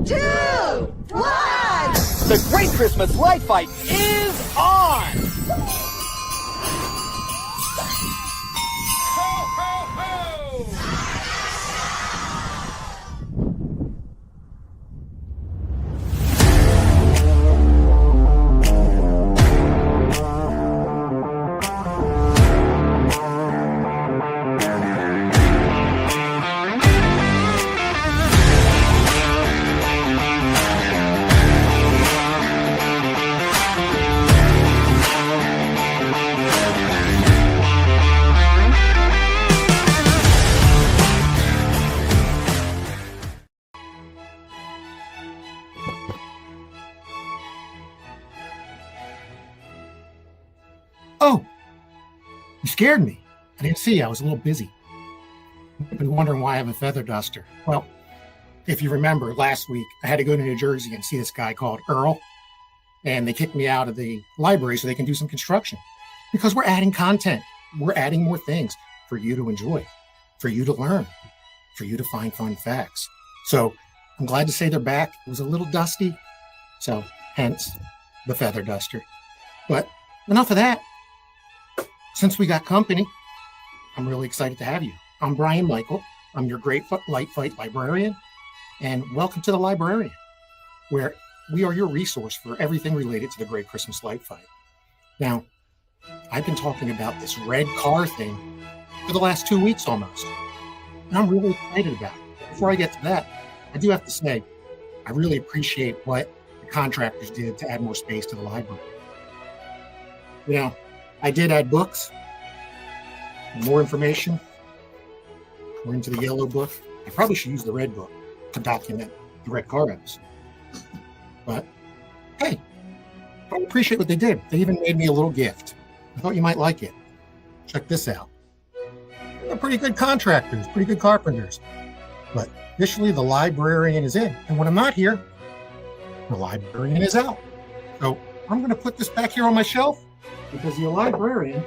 2, 1! The Great Christmas Light Fight is on! Ho, ho, ho! Oh, you scared me. I didn't see you. I was a little busy. I've been wondering why I have a feather duster. Well, if you remember, last week I had to go to New Jersey and see this guy called Earl, and they kicked me out of the library so they can do some construction because we're adding content. We're adding more things for you to enjoy, for you to learn, for you to find fun facts. So I'm glad to say they're back. It was a little dusty, so hence the feather duster. But enough of that. Since we got company, I'm really excited to have you. I'm Brian Michael. I'm your Great Light Fight librarian, and welcome to the Librarian, where we are your resource for everything related to the Great Christmas Light Fight. Now, I've been talking about this red car thing for the last 2 weeks almost, and I'm really excited about it. Before I get to that, I do have to say, I really appreciate what the contractors did to add more space to the library. You know, I did add books, more information. We're into the yellow book. I probably should use the red book to document the red car episode. But hey, I appreciate what they did. They even made me a little gift. I thought you might like it. Check this out. They're pretty good contractors, pretty good carpenters. But officially the librarian is in. And when I'm not here, the librarian is out. So I'm going to put this back here on my shelf, because the librarian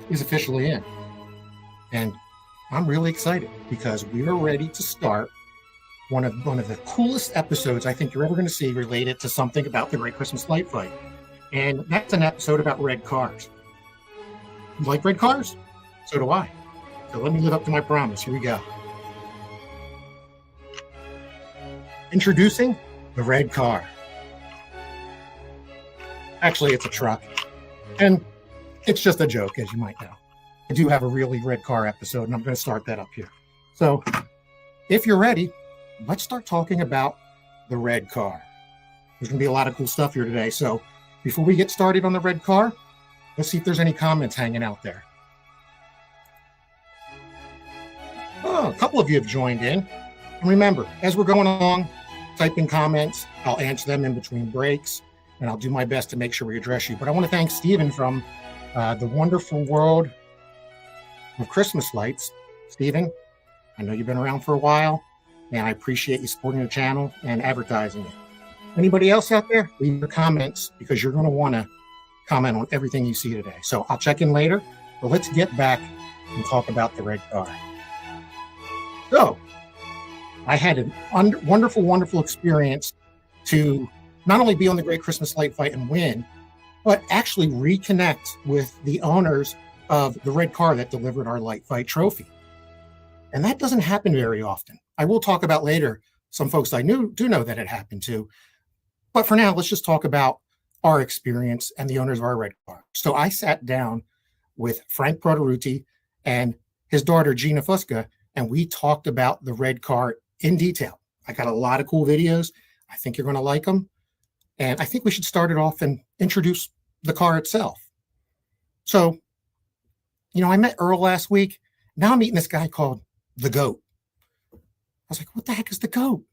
is officially in. And I'm really excited because we are ready to start one of the coolest episodes I think you're ever going to see related to something about the Great Christmas Light Fight. And that's an episode about red cars. You like red cars? So do I. So let me live up to my promise. Here we go. Introducing the red car. Actually, it's a truck. And it's just a joke, as you might know. I do have a really red car episode, and I'm going to start that up here. So if you're ready, let's start talking about the red car. There's going to be a lot of cool stuff here today. So before we get started on the red car, let's see if there's any comments hanging out there. Oh, a couple of you have joined in. And remember, as we're going along, type in comments. I'll answer them in between breaks, and I'll do my best to make sure we address you. But I want to thank Stephen from the Wonderful World of Christmas Lights. Stephen, I know you've been around for a while, and I appreciate you supporting the channel and advertising it. Anybody else out there? Leave your comments, because you're going to want to comment on everything you see today. So I'll check in later, but let's get back and talk about the red car. So I had a wonderful, wonderful experience to not only be on the Great Christmas Light Fight and win, but actually reconnect with the owners of the red car that delivered our Light Fight trophy. And that doesn't happen very often. I will talk about later some folks I do know that it happened to. But for now, let's just talk about our experience and the owners of our red car. So I sat down with Frank Proteruti and his daughter, Gina Fusca, and we talked about the red car in detail. I got a lot of cool videos. I think you're going to like them. And I think we should start it off and introduce the car itself. So, you know, I met Earl last week. Now I'm meeting this guy called the GOAT. I was like, what the heck is the GOAT?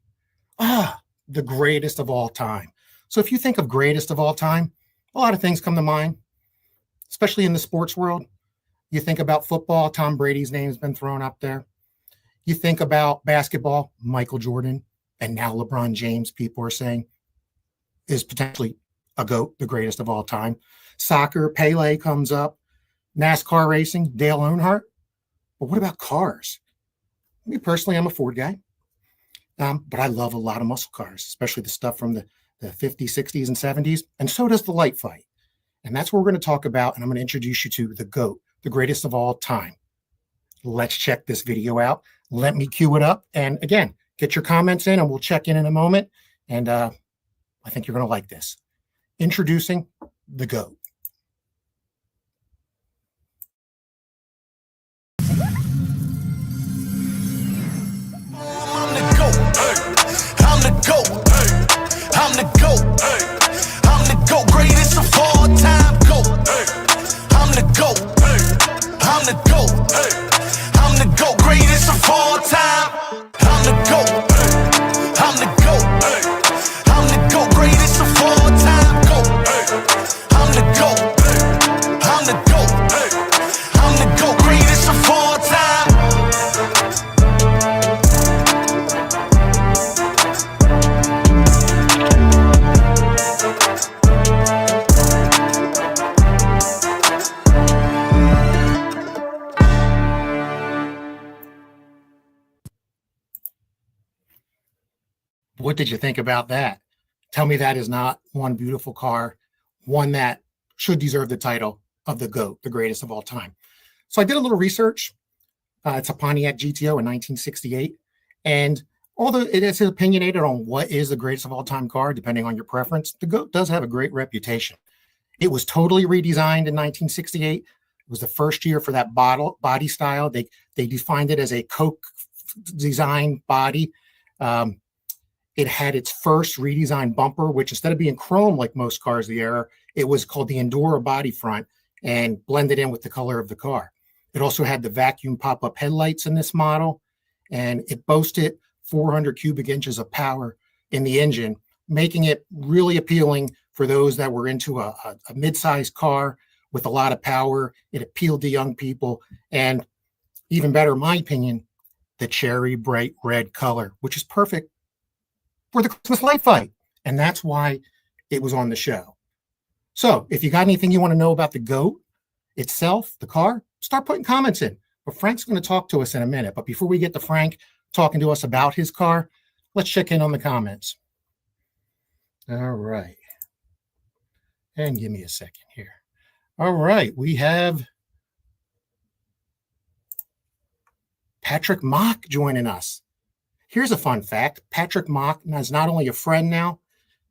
The greatest of all time. So if you think of greatest of all time, a lot of things come to mind, especially in the sports world. You think about football, Tom Brady's name has been thrown up there. You think about basketball, Michael Jordan, and now LeBron James, people are saying, is potentially a GOAT, the greatest of all time. Soccer, Pele comes up. NASCAR racing, Dale Earnhardt. But what about cars? Me personally, I'm a Ford guy. But I love a lot of muscle cars, especially the stuff from the 50s, 60s, and 70s. And so does the light fight. And that's what we're going to talk about. And I'm going to introduce you to the GOAT, the greatest of all time. Let's check this video out. Let me cue it up. And again, get your comments in and we'll check in a moment. And I think you're going to like this. Introducing the GOAT. I'm the GOAT. I'm the GOAT. I'm the GOAT. I'm the GOAT. Greatest of all time. GOAT. I'm the GOAT. I'm the GOAT. I'm the GOAT. Greatest of all time. I'm the GOAT. I'm the GOAT. I'm the GOAT. Greatest of all time. GOAT. I'm the GOAT. I'm the GOAT. I'm the GOAT. Greatest of all time. What did you think about that? Tell me that is not one beautiful car, one that should deserve the title of the GOAT, the greatest of all time. So I did a little research. It's a Pontiac GTO in 1968. And although it is opinionated on what is the greatest of all time car, depending on your preference, the GOAT does have a great reputation. It was totally redesigned in 1968. It was the first year for that body style. They defined it as a Coke design body. It had its first redesigned bumper, which instead of being chrome like most cars of the era, it was called the Endura body front and blended in with the color of the car. It also had the vacuum pop-up headlights in this model, and it boasted 400 cubic inches of power in the engine, making it really appealing for those that were into a mid-sized car with a lot of power. It appealed to young people, and even better, in my opinion, the cherry bright red color, which is perfect for the Christmas light fight. And that's why it was on the show. So if you got anything you want to know about the GOAT itself, the car, start putting comments in. But Frank's going to talk to us in a minute. But before we get to Frank talking to us about his car, let's check in on the comments. All right. And give me a second here. All right. We have Patrick Mock joining us. Here's a fun fact. Patrick Mock is not only a friend now,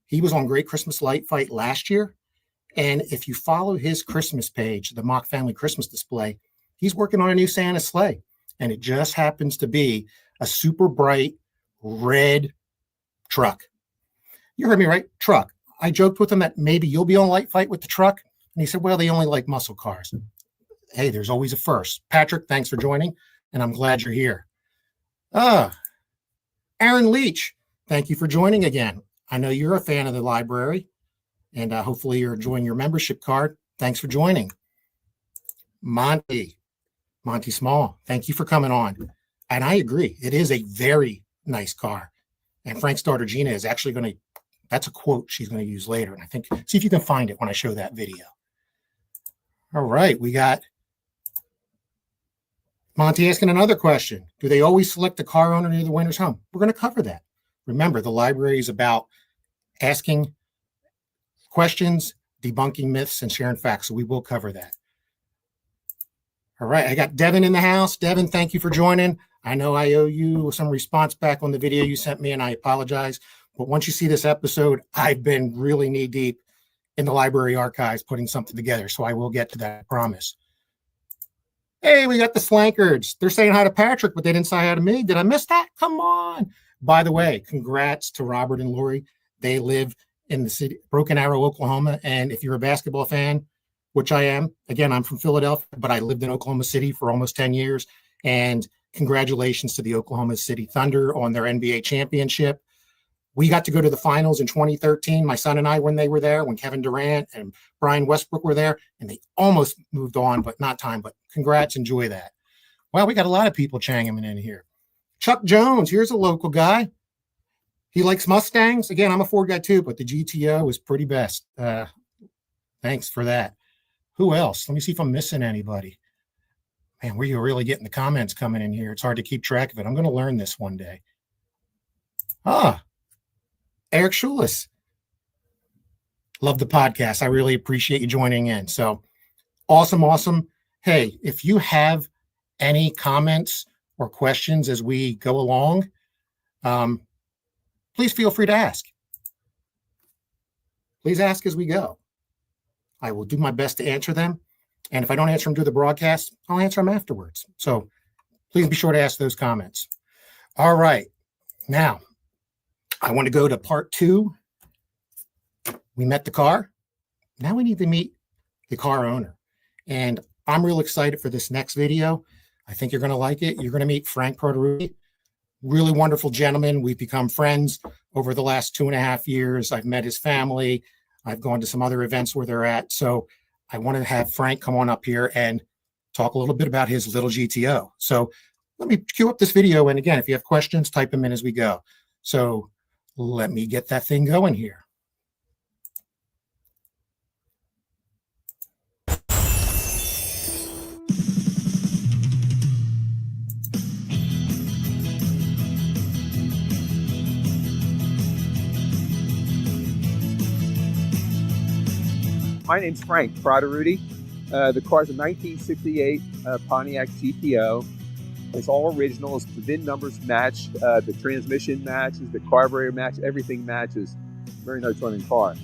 he was on Great Christmas Light Fight last year. And if you follow his Christmas page, the Mock Family Christmas display, he's working on a new Santa sleigh. And it just happens to be a super bright red truck. You heard me right? Truck. I joked with him that maybe you'll be on Light Fight with the truck. And he said, well, they only like muscle cars. Hey, there's always a first. Patrick, thanks for joining. And I'm glad you're here. Aaron Leach, thank you for joining again. I know you're a fan of the library, and hopefully you're enjoying your membership card. Thanks for joining. Monty Small, thank you for coming on. And I agree, it is a very nice car. And Frank's daughter, Gina, is actually going to, that's a quote she's going to use later. And I think, see if you can find it when I show that video. All right, we got Monty asking another question. Do they always select the car owner near the winner's home? We're going to cover that. Remember, the library is about asking questions, debunking myths, and sharing facts. So we will cover that. All right. I got Devin in the house. Devin, thank you for joining. I know I owe you some response back on the video you sent me, and I apologize. But once you see this episode, I've been really knee deep in the library archives putting something together. So I will get to that, I promise. Hey, we got the Slankards. They're saying hi to Patrick, but they didn't say hi to me. Did I miss that? Come on. By the way, congrats to Robert and Lori. They live in the city, Broken Arrow, Oklahoma. And if you're a basketball fan, which I am, again, I'm from Philadelphia, but I lived in Oklahoma City for almost 10 years. And congratulations to the Oklahoma City Thunder on their NBA championship. We got to go to the finals in 2013. My son and I, when they were there, when Kevin Durant and Brian Westbrook were there, and they almost moved on, but not time. But congrats, enjoy that. Well, we got a lot of people changing in here. Chuck Jones, here's a local guy. He likes Mustangs. Again, I'm a Ford guy too, but the GTO is pretty best. Thanks for that. Who else? Let me see if I'm missing anybody. Man, we're really getting the comments coming in here. It's hard to keep track of it. I'm going to learn this one day. Eric Schulis. Love the podcast. I really appreciate you joining in. So awesome. Hey, if you have any comments or questions as we go along, please feel free to ask. Please ask as we go. I will do my best to answer them. And if I don't answer them through the broadcast, I'll answer them afterwards. So please be sure to ask those comments. All right. Now, I want to go to part 2. We met the car. Now we need to meet the car owner. And I'm real excited for this next video. I think you're going to like it. You're going to meet Frank Proteruti. Really wonderful gentleman. We've become friends over the last 2.5 years. I've met his family. I've gone to some other events where they're at. So I want to have Frank come on up here and talk a little bit about his little GTO. So let me cue up this video. And again, if you have questions, type them in as we go. So let me get that thing going here. My name's Frank Proteruti. The car's a 1968 Pontiac GTO. It's all original. The VIN numbers match, the transmission matches, the carburetor matches, everything matches. Very nice running car.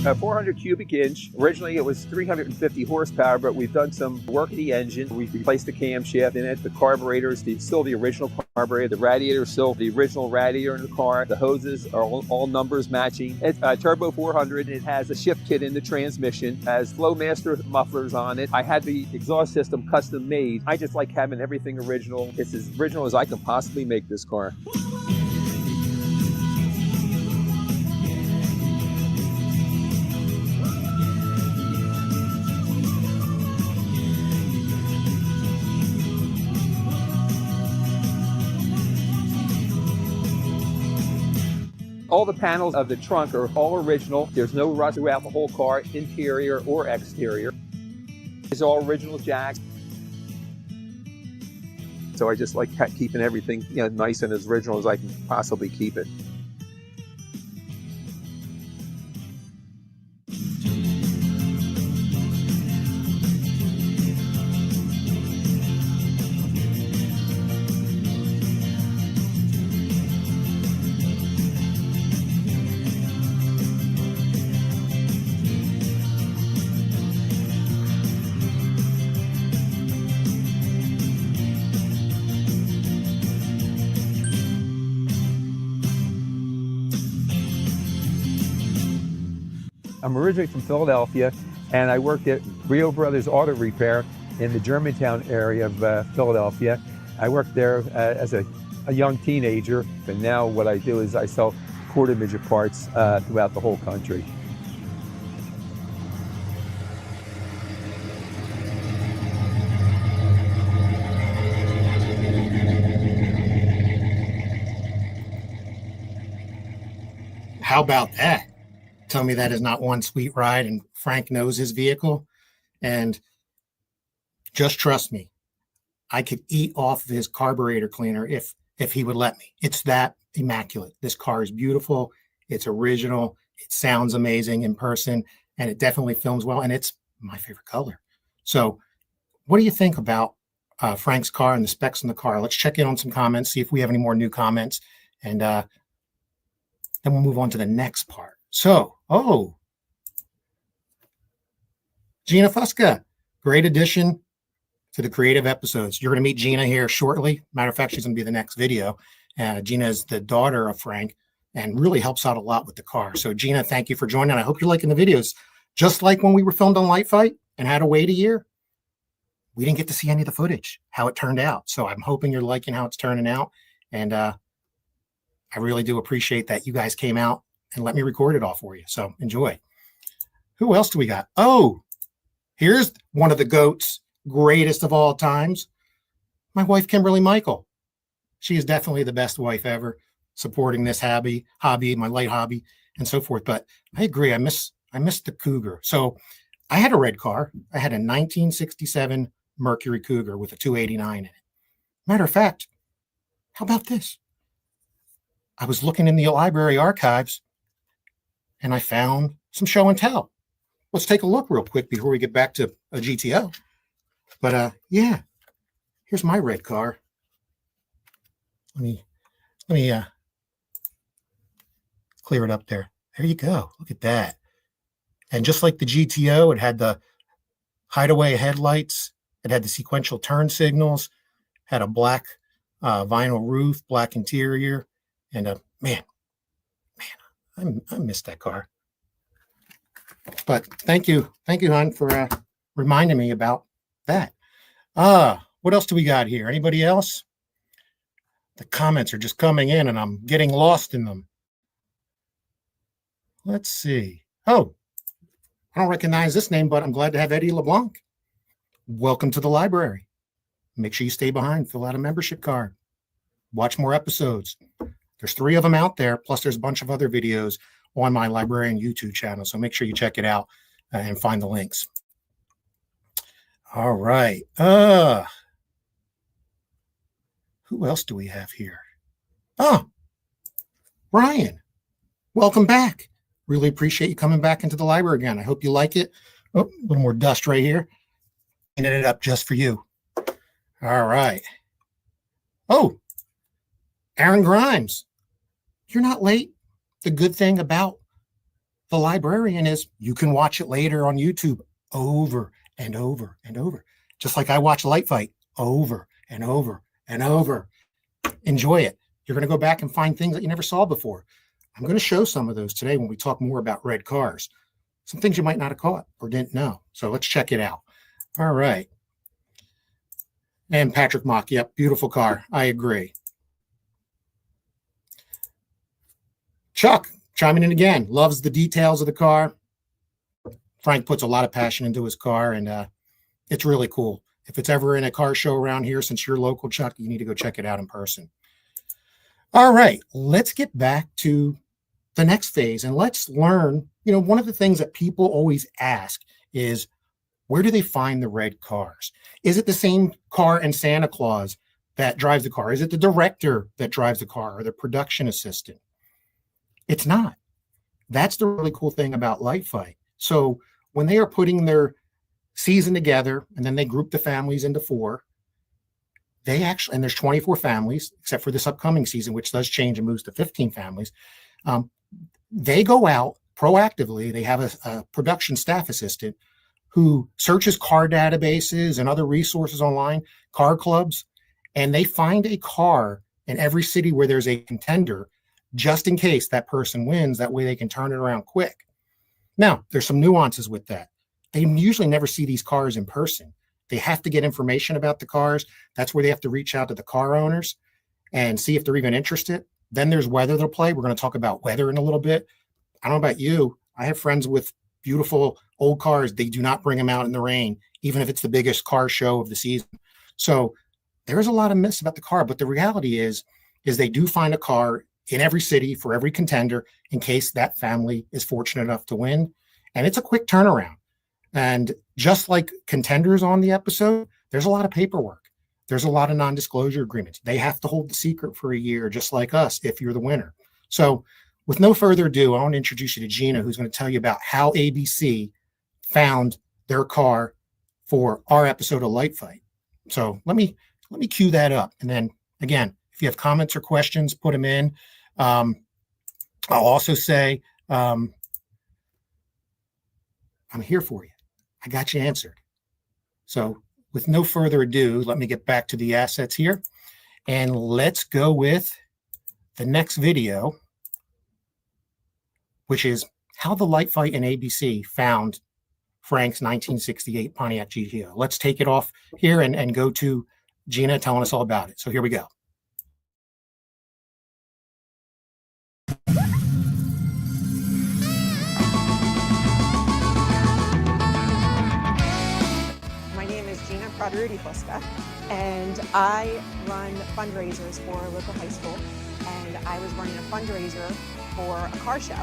A 400 cubic inch. Originally it was 350 horsepower, but we've done some work to the engine. We've replaced the camshaft in it. The carburetor is still the original carburetor. The radiator is still the original radiator in the car. The hoses are all numbers matching. It's Turbo 400. It has a shift kit in the transmission. It has Flowmaster mufflers on it. I had the exhaust system custom made. I just like having everything original. It's as original as I can possibly make this car. All the panels of the trunk are all original. There's no rust throughout the whole car, interior or exterior. It's all original jacks. So I just like keeping everything, nice and as original as I can possibly keep it. I'm originally from Philadelphia, and I worked at Rio Brothers Auto Repair in the Germantown area of Philadelphia. I worked there as a young teenager, and now what I do is I sell quarter midget parts throughout the whole country. How about that? Tell me that is not one sweet ride, and Frank knows his vehicle. And just trust me, I could eat off of his carburetor cleaner if he would let me. It's that immaculate. This car is beautiful. It's original. It sounds amazing in person, and it definitely films well, and it's my favorite color. So what do you think about Frank's car and the specs in the car? Let's check in on some comments, see if we have any more new comments, and then we'll move on to the next part. So, Gina Fusca, great addition to the creative episodes. You're going to meet Gina here shortly. Matter of fact, she's going to be the next video. Gina is the daughter of Frank and really helps out a lot with the car. So, Gina, thank you for joining. I hope you're liking the videos. Just like when we were filmed on Light Fight and had to wait a year, we didn't get to see any of the footage, how it turned out. So, I'm hoping you're liking how it's turning out. And I really do appreciate that you guys came out and let me record it all for you. So enjoy. Who else do we got? Oh, here's one of the GOATs, greatest of all times. My wife, Kimberly Michael. she is definitely the best wife ever, supporting this hobby, my light hobby, and so forth. But I agree. I miss the Cougar. So I had a red car. I had a 1967 Mercury Cougar with a 289 in it. Matter of fact, how about this? I was looking in the library archives and I found some show and tell. Let's take a look real quick before we get back to a GTO. But yeah, here's my red car. Let me clear it up there. There you go. Look at that. And just like the GTO, it had the hideaway headlights. It had the sequential turn signals, had a black vinyl roof, black interior, and man, I missed that car. But thank you, hon, for reminding me about that. What else do we got here? Anybody else? The comments are just coming in, and I'm getting lost in them. Let's see. Oh, I don't recognize this name, but I'm glad to have Eddie LeBlanc. Welcome to the library. Make sure you stay behind, fill out a membership card, watch more episodes. There's 3 of them out there, plus there's a bunch of other videos on my Librarian YouTube channel, so make sure you check it out and find the links. All right. Who else do we have here? Oh, Brian, welcome back. Really appreciate you coming back into the library again. I hope you like it. Oh, a little more dust right here. Cleaning it up just for you. All right. Oh, Aaron Grimes, you're not late. The good thing about the Librarian is you can watch it later on YouTube over and over and over. Just like I watch Light Fight over and over and over. Enjoy it. You're going to go back and find things that you never saw before. I'm going to show some of those today when we talk more about red cars. Some things you might not have caught or didn't know. So let's check it out. All right. And Patrick Mock, yep, beautiful car. I agree. Chuck, chiming in again, loves the details of the car. Frank puts a lot of passion into his car, and it's really cool. If it's ever in a car show around here, since you're local, Chuck, you need to go check it out in person. All right, let's get back to the next phase, and let's learn, one of the things that people always ask is, where do they find the red cars? Is it the same car in Santa Claus that drives the car? Is it the director that drives the car or the production assistant? It's not. That's the really cool thing about Light Fight. So when they are putting their season together and then they group the families into 4, they actually, and there's 24 families, except for this upcoming season, which does change and moves to 15 families. They go out proactively. They have a production staff assistant who searches car databases and other resources online, car clubs, and they find a car in every city where there's a contender, just in case that person wins. That way they can turn it around quick. Now, there's some nuances with that. They usually never see these cars in person. They have to get information about the cars. That's where they have to reach out to the car owners and see if they're even interested. Then there's weather to play. We're going to talk about weather in a little bit. I don't know about you. I have friends with beautiful old cars. They do not bring them out in the rain, even if it's the biggest car show of the season. So there's a lot of myths about the car, but the reality is they do find a car in every city for every contender in case that family is fortunate enough to win. And it's a quick turnaround. And just like contenders on the episode, there's a lot of paperwork. There's a lot of non-disclosure agreements. They have to hold the secret for a year, just like us, if you're the winner. So with no further ado, I want to introduce you to Gina, who's going to tell you about how ABC found their car for our episode of Light Fight. So let me cue that up. And then again, if you have comments or questions, put them in. I'll also say, I'm here for you. I got you answered. So with no further ado, let me get back to the assets here. And let's go with the next video, which is how the Light Fight and ABC found Frank's 1968 Pontiac GTO. Let's take it off here and go to Gina telling us all about it. So here we go. My name is Gina Carter Oosterhouse. and I run fundraisers for a local high school, and I was running a fundraiser for a car show.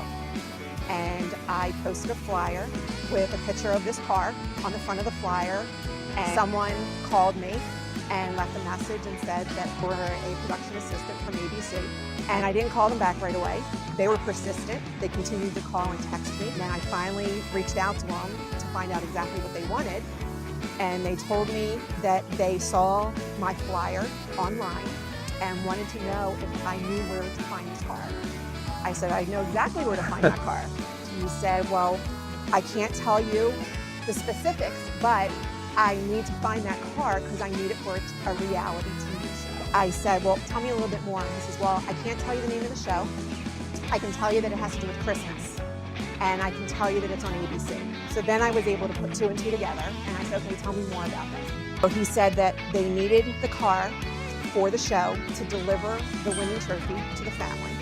And I posted a flyer with a picture of this car on the front of the flyer, and someone called me and left a message and said that we're a production assistant from ABC. And I didn't call them back right away. They were persistent. They continued to call and text me. And then I finally reached out to them to find out exactly what they wanted. And they told me that they saw my flyer online and wanted to know if I knew where to find this car. I said, I know exactly where to find that car. He said, well, I can't tell you the specifics, but I need to find that car because I need it for a reality TV show. I said, well, tell me a little bit more. And he says, well, I can't tell you the name of the show. I can tell you that it has to do with Christmas. And I can tell you that it's on ABC. So then I was able to put two and two together. And I said, okay, tell me more about this. So he said that they needed the car for the show to deliver the winning trophy to the family.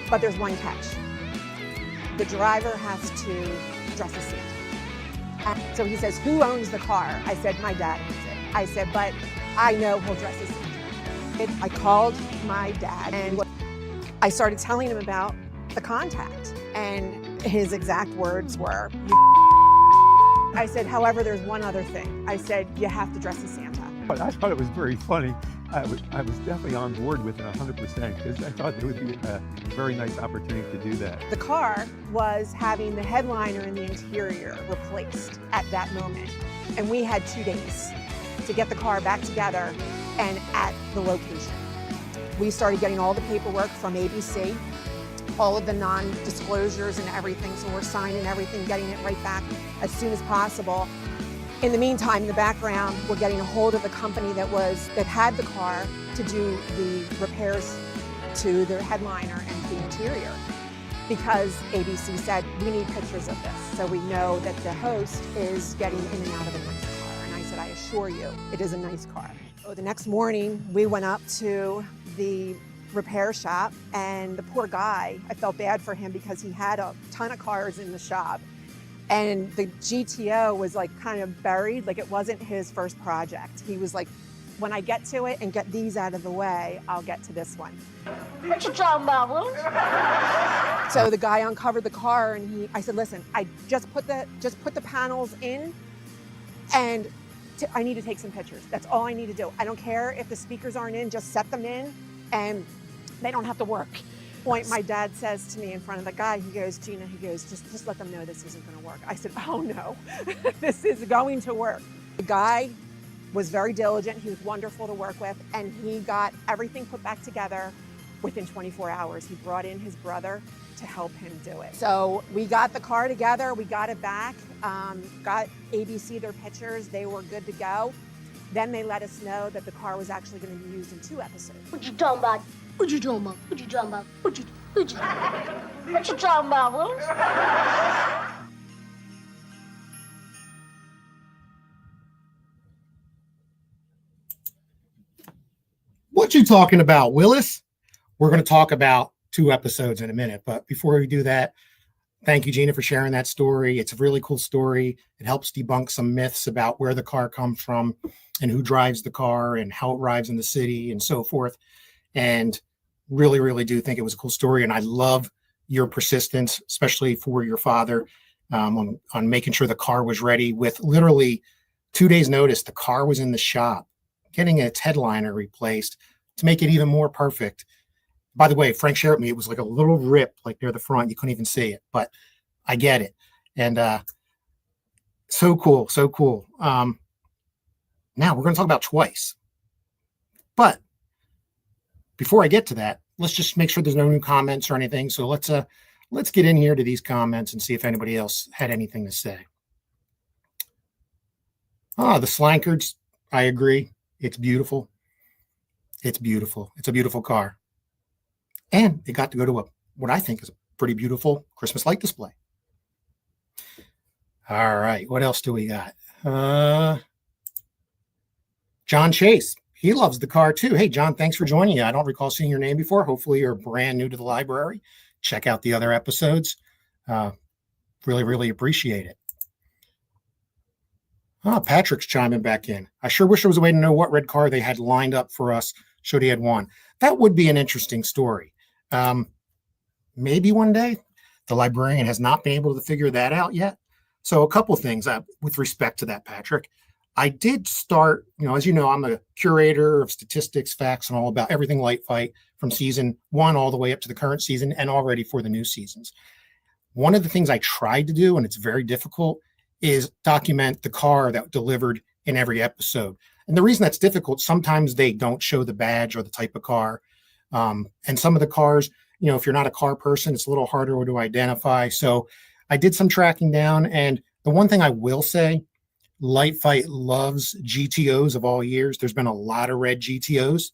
But there's one catch. The driver has to dress as Santa. And so he says, who owns the car? I said, my dad owns it. I said, but I know he'll dress as Santa. I called my dad and I started telling him about the contact. And his exact words were, I said, however, there's one other thing. I said, you have to dress as Santa. But I thought it was very funny. I was definitely on board with it 100% because I thought there would be a very nice opportunity to do that. The car was having the headliner in the interior replaced at that moment. And we had 2 days to get the car back together and at the location. We started getting all the paperwork from ABC, all of the non-disclosures and everything, so we're signing everything, getting it right back as soon as possible. In the meantime, in the background, we're getting a hold of the company that had the car to do the repairs to the headliner and the interior, because ABC said, we need pictures of this so we know that the host is getting in and out of a nice car. And I said, I assure you, it is a nice car. So the next morning, we went up to the repair shop, and the poor guy, I felt bad for him because he had a ton of cars in the shop. And the GTO was like kind of buried, like it wasn't his first project. He was like, when I get to it and get these out of the way, I'll get to this one. What you talking about, Willis? So the guy uncovered the car and I said, listen, I just put the panels in and I need to take some pictures. That's all I need to do. I don't care if the speakers aren't in, just set them in and they don't have to work. Point, my dad says to me in front of the guy, he goes, Gina, he goes, just let them know this isn't going to work. I said, oh no, this is going to work. The guy was very diligent. He was wonderful to work with, and he got everything put back together within 24 hours. He brought in his brother to help him do it. So we got the car together, we got it back, got ABC their pictures, they were good to go. Then they let us know that the car was actually going to be used in 2 episodes. What you talking about? What you talking about? What you talking about? What you talking about, Willis? What you talking about, Willis? We're going to talk about 2 episodes in a minute, but before we do that, thank you, Gina, for sharing that story. It's a really cool story. It helps debunk some myths about where the car comes from and who drives the car and how it arrives in the city and so forth. And really, really do think it was a cool story. And I love your persistence, especially for your father, on making sure the car was ready with literally 2 days notice. The car was in the shop, getting its headliner replaced to make it even more perfect. By the way, Frank shared with me, it was like a little rip, like near the front. You couldn't even see it, but I get it. And so cool, so cool. Now we're going to talk about Twice. But before I get to that, let's just make sure there's no new comments or anything. So let's get in here to these comments and see if anybody else had anything to say. The Slankards, I agree. It's beautiful. It's beautiful. It's a beautiful car. And it got to go to what I think is a pretty beautiful Christmas light display. All right. What else do we got? John Chase. He loves the car too. Hey, John, thanks for joining you. I don't recall seeing your name before. Hopefully you're brand new to the library. Check out the other episodes. Really, really appreciate it. Oh, Patrick's chiming back in. I sure wish there was a way to know what red car they had lined up for us should he had won. That would be an interesting story. Maybe one day. The librarian has not been able to figure that out yet. So a couple things with respect to that, Patrick. I did start, as you know, I'm a curator of statistics, facts, and all about everything light fight from season 1 all the way up to the current season and already for the new seasons. One of the things I tried to do, and it's very difficult, is document the car that delivered in every episode. And the reason that's difficult, sometimes they don't show the badge or the type of car. And some of the cars, if you're not a car person, it's a little harder to identify. So I did some tracking down. And the one thing I will say, Light Fight loves GTOs of all years. There's been a lot of red GTOs.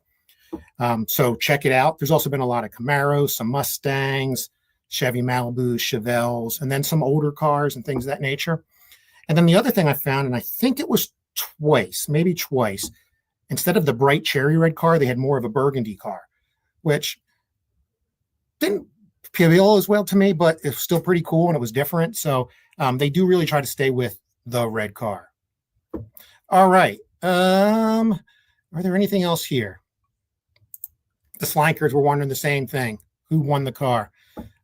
So check it out. There's also been a lot of Camaros, some Mustangs, Chevy Malibus, Chevelles, and then some older cars and things of that nature. And then the other thing I found, and I think it was maybe twice, instead of the bright cherry red car, they had more of a burgundy car, which didn't appeal as well to me, but it's still pretty cool and it was different. So they do really try to stay with the red car. All right. Are there anything else here? The Slankers were wondering the same thing. Who won the car?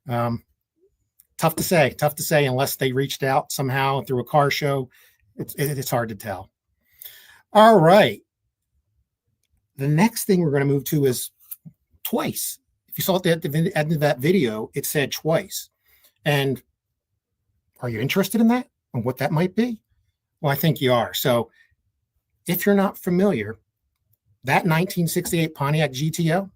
Tough to say unless they reached out somehow through a car show. It's hard to tell. All right. The next thing we're going to move to is twice. If you saw at the end of that video, it said twice. And are you interested in that and what that might be? Well, I think you are. So if you're not familiar, that 1968 Pontiac GTO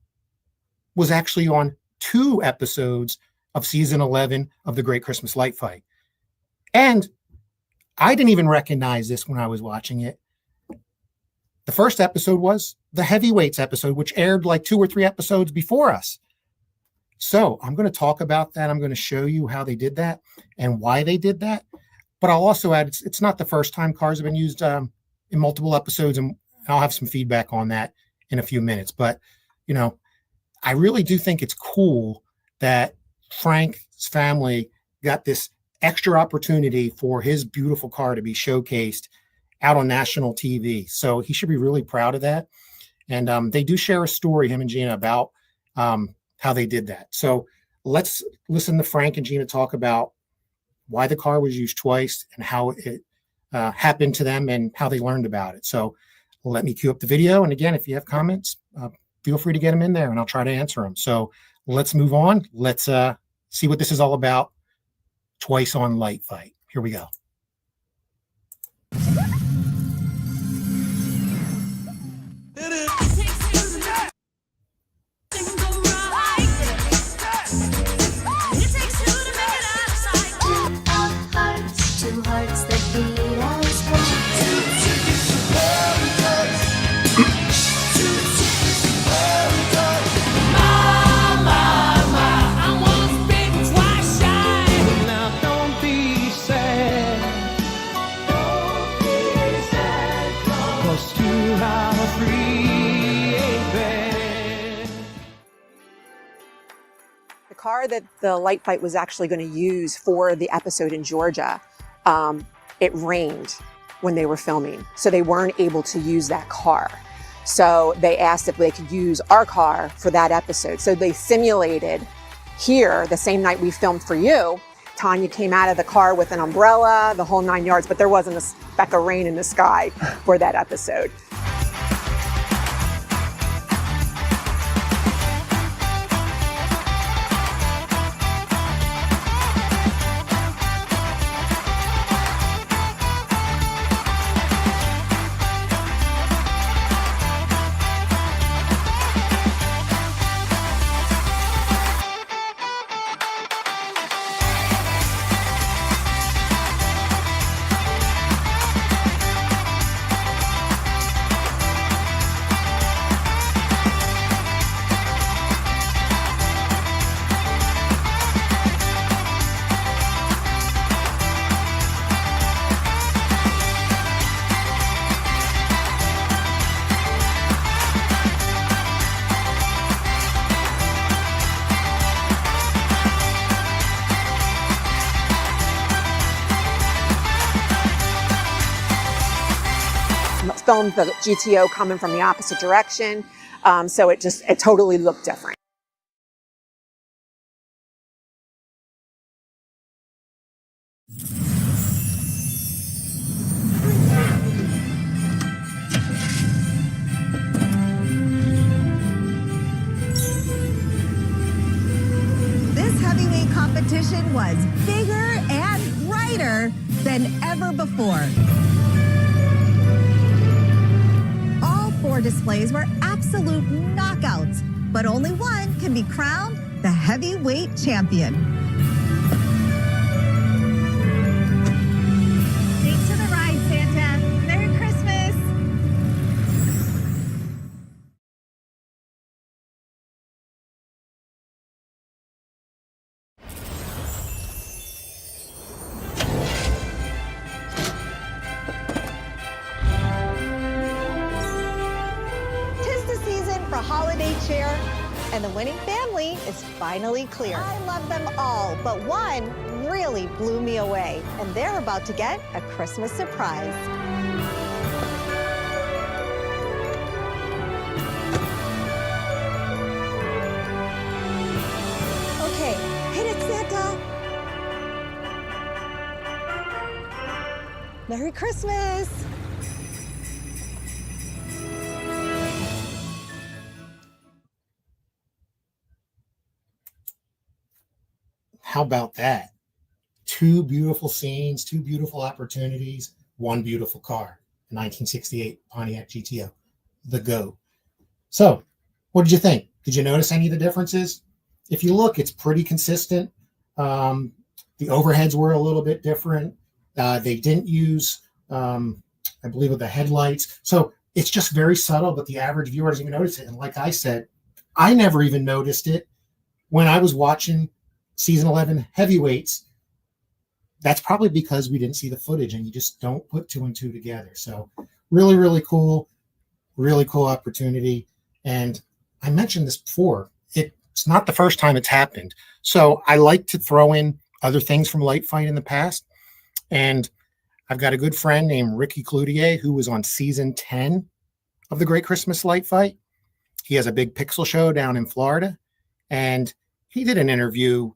was actually on 2 episodes of season 11 of The Great Christmas Light Fight. And I didn't even recognize this when I was watching it. The first episode was the heavyweights episode, which aired like 2 or 3 episodes before us. So I'm going to talk about that. I'm going to show you how they did that and why they did that. But I'll also add, it's not the first time cars have been used in multiple episodes, and I'll have some feedback on that in a few minutes. But, I really do think it's cool that Frank's family got this extra opportunity for his beautiful car to be showcased out on national TV. So he should be really proud of that. And they do share a story, him and Gina, about how they did that. So let's listen to Frank and Gina talk about why the car was used twice and how it happened to them and how they learned about it. So let me cue up the video. And again, if you have comments, feel free to get them in there and I'll try to answer them. So let's move on. Let's see what this is all about. Twice on Light Fight. Here we go. The car that the Light Fight was actually going to use for the episode in Georgia, it rained when they were filming, so they weren't able to use that car. So they asked if they could use our car for that episode. So they simulated here the same night we filmed for you. Tanya came out of the car with an umbrella, the whole 9 yards, but there wasn't a speck of rain in the sky for that episode. filmed the GTO coming from the opposite direction. So it totally looked different. This heavyweight competition was bigger and brighter than ever before. All 4 displays were absolute knockouts, but only one can be crowned the heavyweight champion. Thanks for the ride, Santa. Merry Christmas. For holiday cheer, and the winning family is finally clear. I love them all, but one really blew me away, and they're about to get a Christmas surprise. Okay, hit it, Santa. Merry Christmas. How about that? 2 beautiful scenes, 2 beautiful opportunities, 1 beautiful car. The 1968 Pontiac GTO, the GOAT. So, what did you think? Did you notice any of the differences? If you look, it's pretty consistent. The overheads were a little bit different. They didn't use, I believe, the headlights. So it's just very subtle, but the average viewer doesn't even notice it. And like I said, I never even noticed it when I was watching Season 11 heavyweights. That's probably because we didn't see the footage and you just don't put 2 and 2 together. So really, really cool opportunity. And I mentioned this before, it's not the first time it's happened. So I like to throw in other things from Light Fight in the past. And I've got a good friend named Ricky Cloutier who was on season 10 of the Great Christmas Light Fight. He has a big pixel show down in Florida. And he did an interview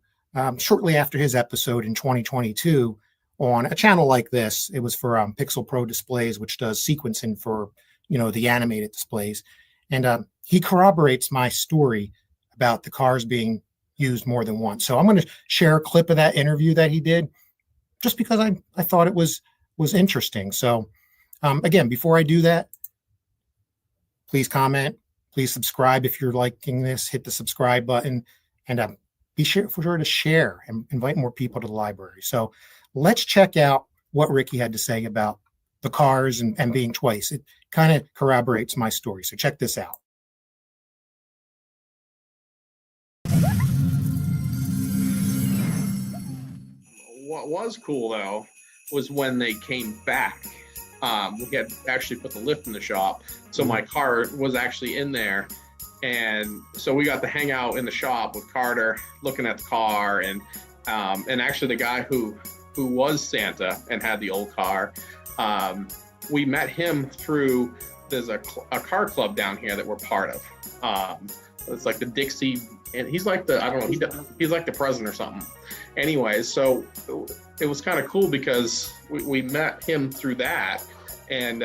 shortly after his episode in 2022 on a channel like this. It was for Pixel Pro Displays, which does sequencing for, the animated displays. And he corroborates my story about the cars being used more than once. So I'm going to share a clip of that interview that he did just because I thought it was interesting. So again, before I do that, please comment, please subscribe if you're liking this, hit the subscribe button, and be sure to share and invite more people to the library. So let's check out what Ricky had to say about the cars and being twice. It kind of corroborates my story. So check this out. What was cool though was when they came back. We had actually put the lift in the shop, so my car was actually in there. And so we got to hang out in the shop with Carter, looking at the car, and actually the guy who was Santa and had the old car, we met him through, there's a car club down here that we're part of. It's like the Dixie, and he's like the, I don't know, he's like the president or something. Anyways, so it was kind of cool because we met him through that, and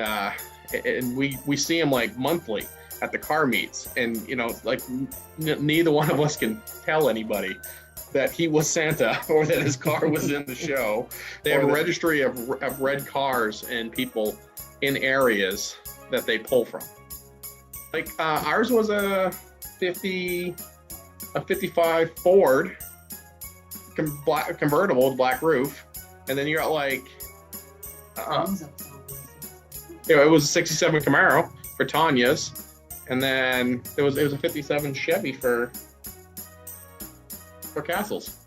we see him like monthly at the car meets, and like neither one of us can tell anybody that he was Santa or that his car was in the show. They have a registry of red cars and people in areas that they pull from. Like ours was a 55 Ford convertible with black roof, and then you got like it was a 67 Camaro for Tanya's. And then it was a 57 Chevy for Castles.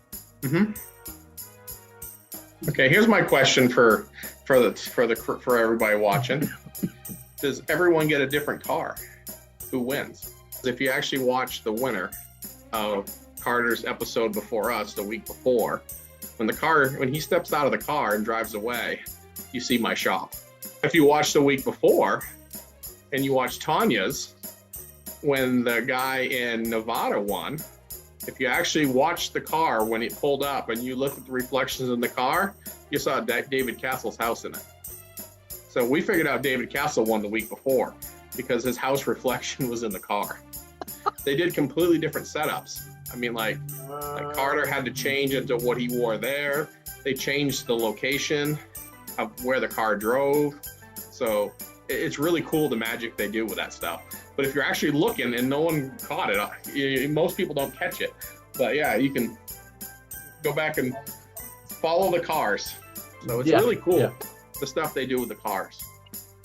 Okay, here's my question for everybody watching. Does everyone get a different car? Who wins? If you actually watch the winner of Carter's episode before us, the week before, when he steps out of the car and drives away, you see my shop. If you watch the week before, and you watch Tanya's, when the guy in Nevada won, if you actually watched the car when it pulled up and you looked at the reflections in the car, you saw David Castle's house in it. So we figured out David Castle won the week before because his house reflection was in the car. They did completely different setups. I mean, like Carter had to change into what he wore there. They changed the location of where the car drove. So it's really cool the magic they do with that stuff. But if you're actually looking and no one caught it, most people don't catch it. But yeah, you can go back and follow the cars. So it's really cool, the stuff they do with the cars.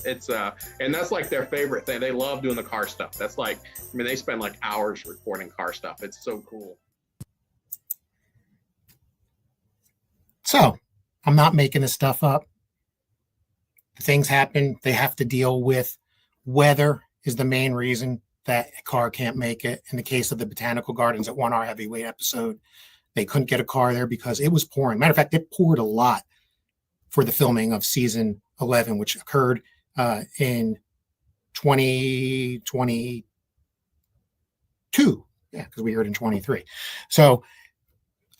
It's and that's like their favorite thing. They love doing the car stuff. That's like, I mean, they spend like hours recording car stuff. It's so cool. So I'm not making this stuff up. Things happen. They have to deal with. Weather is the main reason that a car can't make it. In the case of the Botanical Gardens at 1 Hour Heavyweight episode, they couldn't get a car there because it was pouring. Matter of fact, it poured a lot for the filming of season 11, which occurred in 2022. Yeah, because we heard in 23. So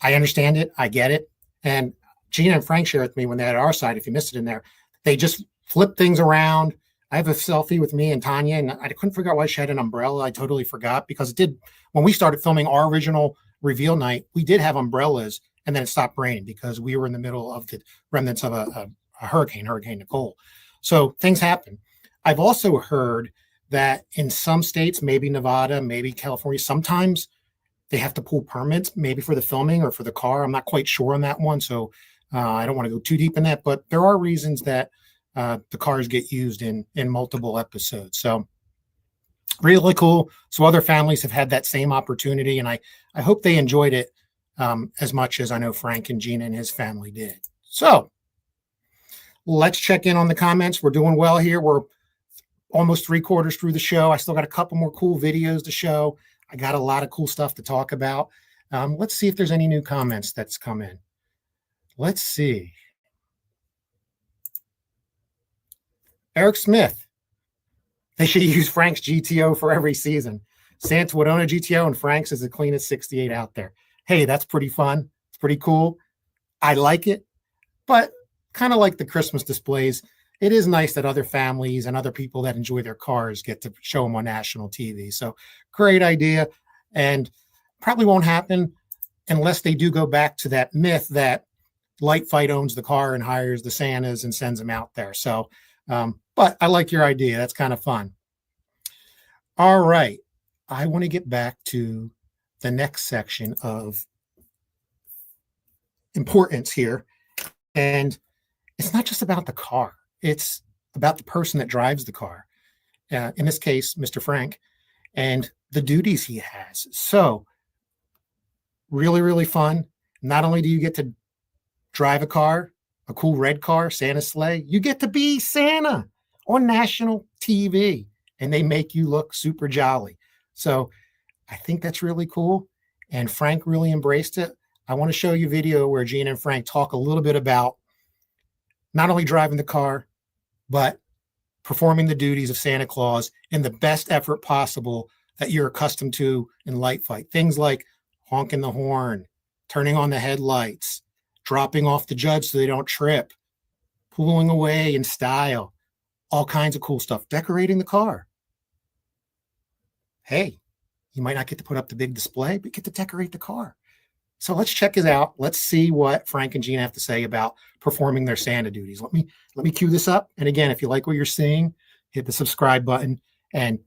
I understand it. I get it. And Gina and Frank shared with me when they had our side, if you missed it in there, they just flipped things around. I have a selfie with me and Tanya, and I couldn't figure out why she had an umbrella. I totally forgot because it did, when we started filming our original reveal night, we did have umbrellas, and then it stopped raining because we were in the middle of the remnants of a hurricane, Hurricane Nicole. So things happen. I've also heard that in some states, maybe Nevada, maybe California, sometimes they have to pull permits, maybe for the filming or for the car. I'm not quite sure on that one. So I don't want to go too deep in that, but there are reasons that the cars get used in multiple episodes. So really cool. So other families have had that same opportunity, and I hope they enjoyed it as much as I know Frank and Gina and his family did. So let's check in on the comments. We're doing well here. We're almost 3/4 through the show. I still got a couple more cool videos to show. I got a lot of cool stuff to talk about. Let's see if there's any new comments that's come in. Let's see. Eric Smith. They should use Frank's GTO for every season. Santa would own a GTO and Frank's is the cleanest 68 out there. Hey, that's pretty fun. It's pretty cool. I like it, but kind of like the Christmas displays, it is nice that other families and other people that enjoy their cars get to show them on national TV. So great idea, and probably won't happen unless they do go back to that myth that Light Fight owns the car and hires the Santas and sends them out there. So, but I like your idea. That's kind of fun. All right. I want to get back to the next section of importance here. And it's not just about the car. It's about the person that drives the car. In this case, Mr. Frank, and the duties he has. So really, really fun. Not only do you get to drive a car, a cool red car, Santa's sleigh, you get to be Santa on national TV, and they make you look super jolly. So I think that's really cool. And Frank really embraced it. I want to show you a video where Gina and Frank talk a little bit about not only driving the car, but performing the duties of Santa Claus in the best effort possible that you're accustomed to in Light Fight. Things like honking the horn, turning on the headlights, dropping off the judge so they don't trip, pulling away in style, all kinds of cool stuff, decorating the car. Hey, you might not get to put up the big display, but you get to decorate the car. So let's check it out. Let's see what Frank and Gina have to say about performing their Santa duties. Let me cue this up. And again, if you like what you're seeing, hit the subscribe button and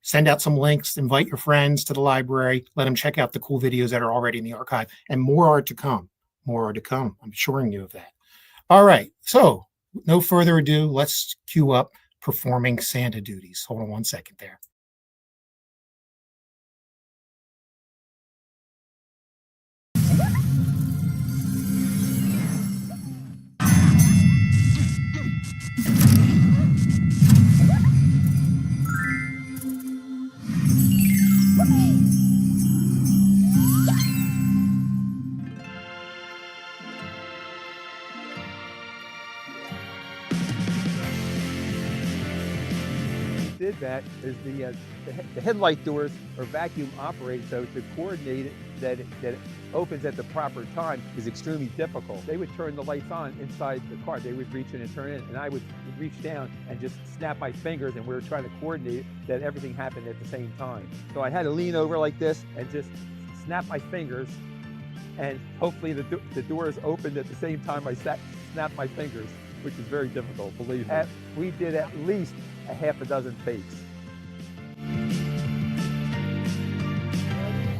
send out some links, invite your friends to the library, let them check out the cool videos that are already in the archive, and more are to come. More are to come. I'm assuring you of that. All right. So no further ado, let's cue up performing Santa duties. Hold on one second there. that is the headlight doors are vacuum operated, so to coordinate it that it opens at the proper time is extremely difficult. They would turn the lights on inside the car. They would reach in and turn it, and I would reach down and just snap my fingers, and we were trying to coordinate that everything happened at the same time. So I had to lean over like this and just snap my fingers, and hopefully the doors opened at the same time I snapped my fingers, which is very difficult, believe me. We did at least a half a dozen takes.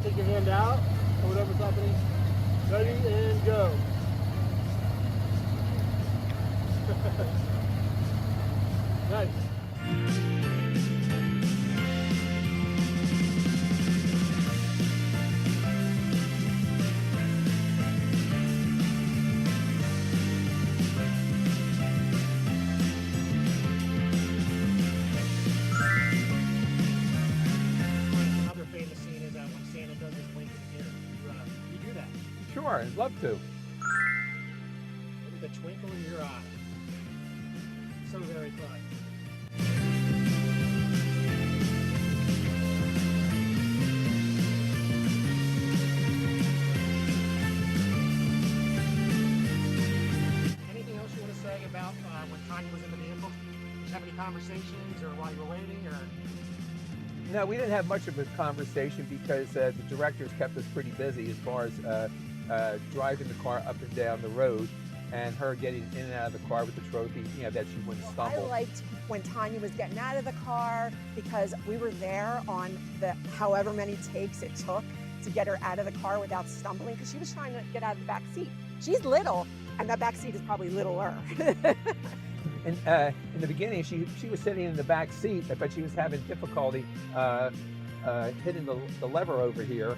Take your hand out, or whatever's happening. Ready and go. Nice. Another famous scene is when Santa does his wink in the ear. You do that. Sure, I'd love to. Look at the twinkle in your eye. So very fun. Anything else you want to say about when Tanya was in the vehicle? Did you have any conversations or while you were waiting? Or No, we didn't have much of a conversation because the directors kept us pretty busy as far as driving the car up and down the road, and her getting in and out of the car with the trophy, you know, that she wouldn't stumble. I liked when Tanya was getting out of the car because we were there on the however many takes it took to get her out of the car without stumbling, because she was trying to get out of the back seat. She's little, and that back seat is probably littler. And in the beginning, she was sitting in the back seat, but she was having difficulty hitting the lever over here.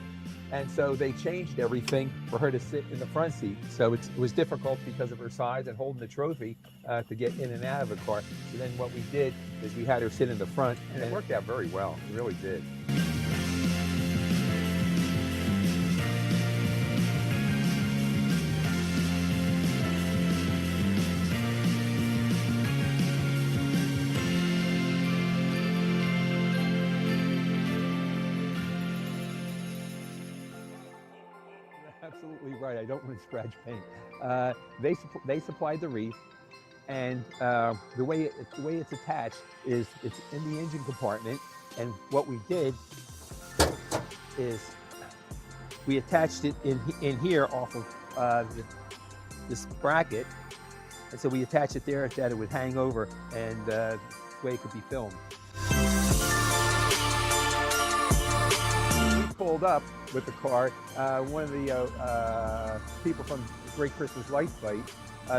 And so they changed everything for her to sit in the front seat. So it was difficult because of her size and holding the trophy to get in and out of the car. So then what we did is we had her sit in the front, and it worked out very well. It really did. Absolutely right. I don't want to scratch paint. They supplied the wreath, and the way it's attached is it's in the engine compartment. And what we did is we attached it in here off of this bracket, and so we attached it there that it would hang over, and the way it could be filmed. We pulled up with the car. One of the people from Great Christmas Lights Fight,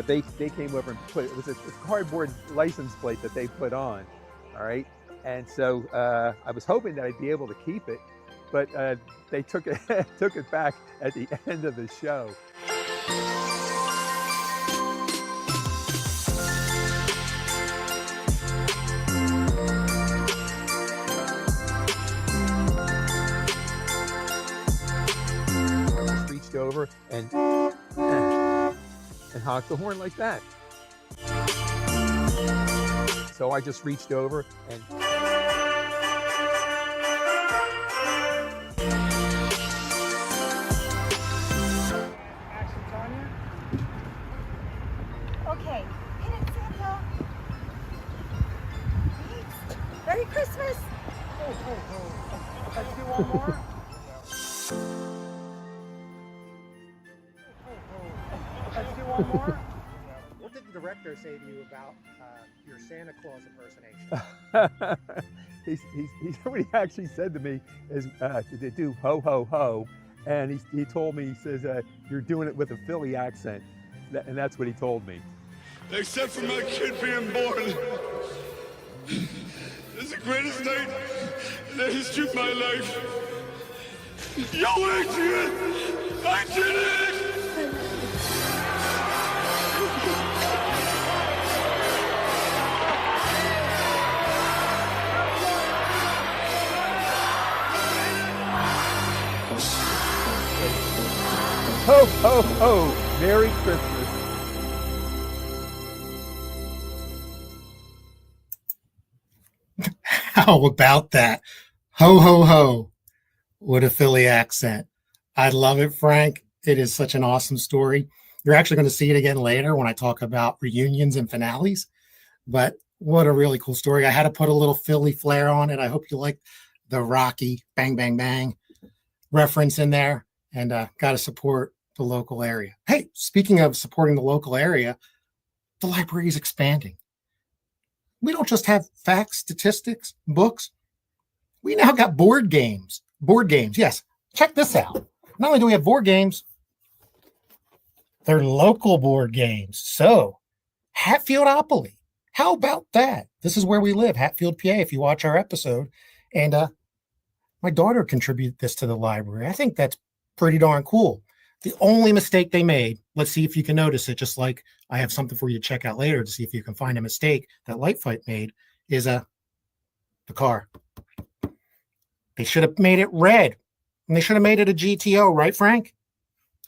they came over and it was a cardboard license plate that they put on, all right? And so I was hoping that I'd be able to keep it, but they took it back at the end of the show. Over and honked the horn like that. So I just reached over and action, Tanya. Okay, hit it, Santa. Thanks. Merry Christmas. Let's do one more. Let's do one more. What did the director say to you about your Santa Claus impersonation? what he actually said to me is to do ho ho ho, and he told me, he says you're doing it with a Philly accent, and that's what he told me. Except for my kid being born. This is the greatest night in the history of my life. Yo, Adrian! I did it! Ho, ho, ho! Merry Christmas. How about that? Ho, ho, ho. What a Philly accent. I love it, Frank. It is such an awesome story. You're actually going to see it again later when I talk about reunions and finales. But what a really cool story. I had to put a little Philly flair on it. I hope you like the Rocky bang, bang, bang reference in there, and got to support the local area. Hey, speaking of supporting the local area, the library is expanding. We don't just have facts, statistics, books. We now got board games. Board games, yes. Check this out. Not only do we have board games, they're local board games. So, Hatfieldopoly. How about that? This is where we live, Hatfield, PA, if you watch our episode. And my daughter contributed this to the library. I think that's pretty darn cool. The only mistake they made, let's see if you can notice it, just like I have something for you to check out later to see if you can find a mistake that Light Fight made, is the car. They should have made it red. And they should have made it a GTO, right, Frank?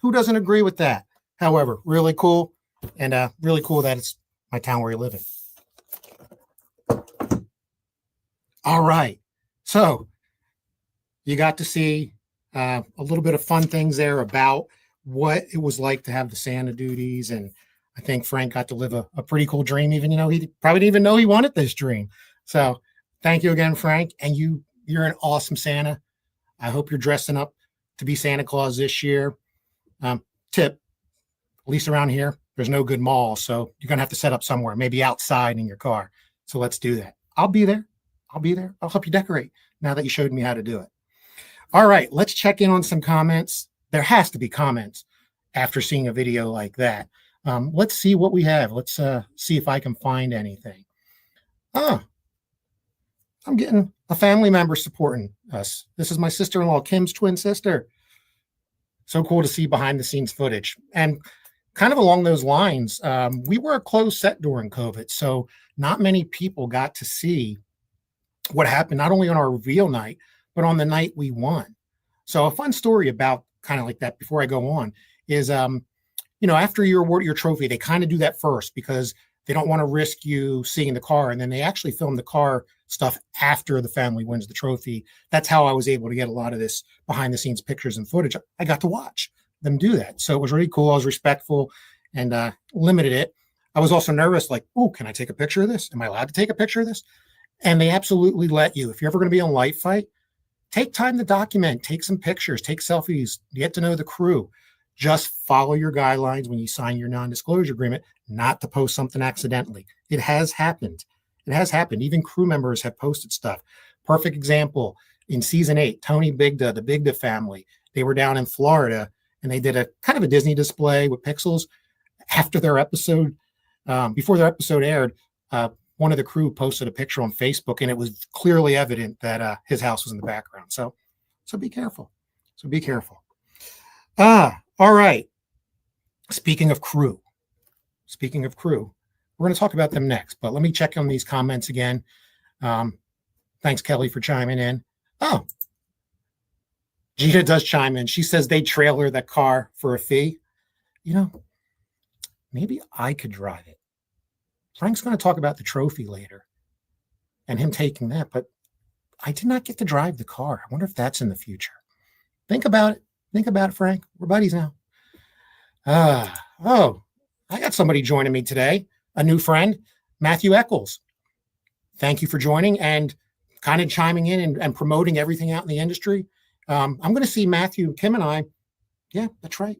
Who doesn't agree with that? However, really cool. And really cool that it's my town where you live in. All right. So you got to see a little bit of fun things there about what it was like to have the Santa duties. And I think Frank got to live a pretty cool dream, even, he probably didn't even know he wanted this dream. So thank you again, Frank. And you're an awesome Santa. I hope you're dressing up to be Santa Claus this year. Tip, at least around here, there's no good mall. So you're going to have to set up somewhere, maybe outside in your car. So let's do that. I'll be there. I'll help you decorate now that you showed me how to do it. All right, let's check in on some comments. There has to be comments after seeing a video like that. Let's see what we have. Let's see if I can find anything. I'm getting a family member supporting us. This is my sister-in-law, Kim's twin sister. So cool to see behind the scenes footage. And kind of along those lines, we were a closed set during COVID. So not many people got to see what happened, not only on our reveal night, but on the night we won. So a fun story about kind of like that before I go on is, after you award your trophy, they kind of do that first because they don't want to risk you seeing the car. And then they actually film the car stuff after the family wins the trophy. That's how I was able to get a lot of this behind the scenes pictures and footage. I got to watch them do that. So it was really cool. I was respectful and limited it. I was also nervous, like, oh, can I take a picture of this? Am I allowed to take a picture of this? And they absolutely let you. If you're ever going to be on Light Fight, take time to document, take some pictures, take selfies, get to know the crew. Just follow your guidelines when you sign your non-disclosure agreement, not to post something accidentally. It has happened. It has happened. Even crew members have posted stuff. Perfect example, in season 8, Tony Bigda, the Bigda family, they were down in Florida and they did a kind of a Disney display with pixels. After their episode, before their episode aired, one of the crew posted a picture on Facebook and it was clearly evident that his house was in the background. So be careful. All right. Speaking of crew, we're going to talk about them next, but let me check on these comments again. Thanks, Kelly, for chiming in. Oh, Gina does chime in. She says they trailer the car for a fee. Maybe I could drive it. Frank's going to talk about the trophy later and him taking that, but I did not get to drive the car. I wonder if that's in the future. Think about it, Frank. We're buddies now. I got somebody joining me today, a new friend, Matthew Eccles. Thank you for joining and kind of chiming in and promoting everything out in the industry. I'm going to see Matthew, Kim, and I. Yeah, that's right.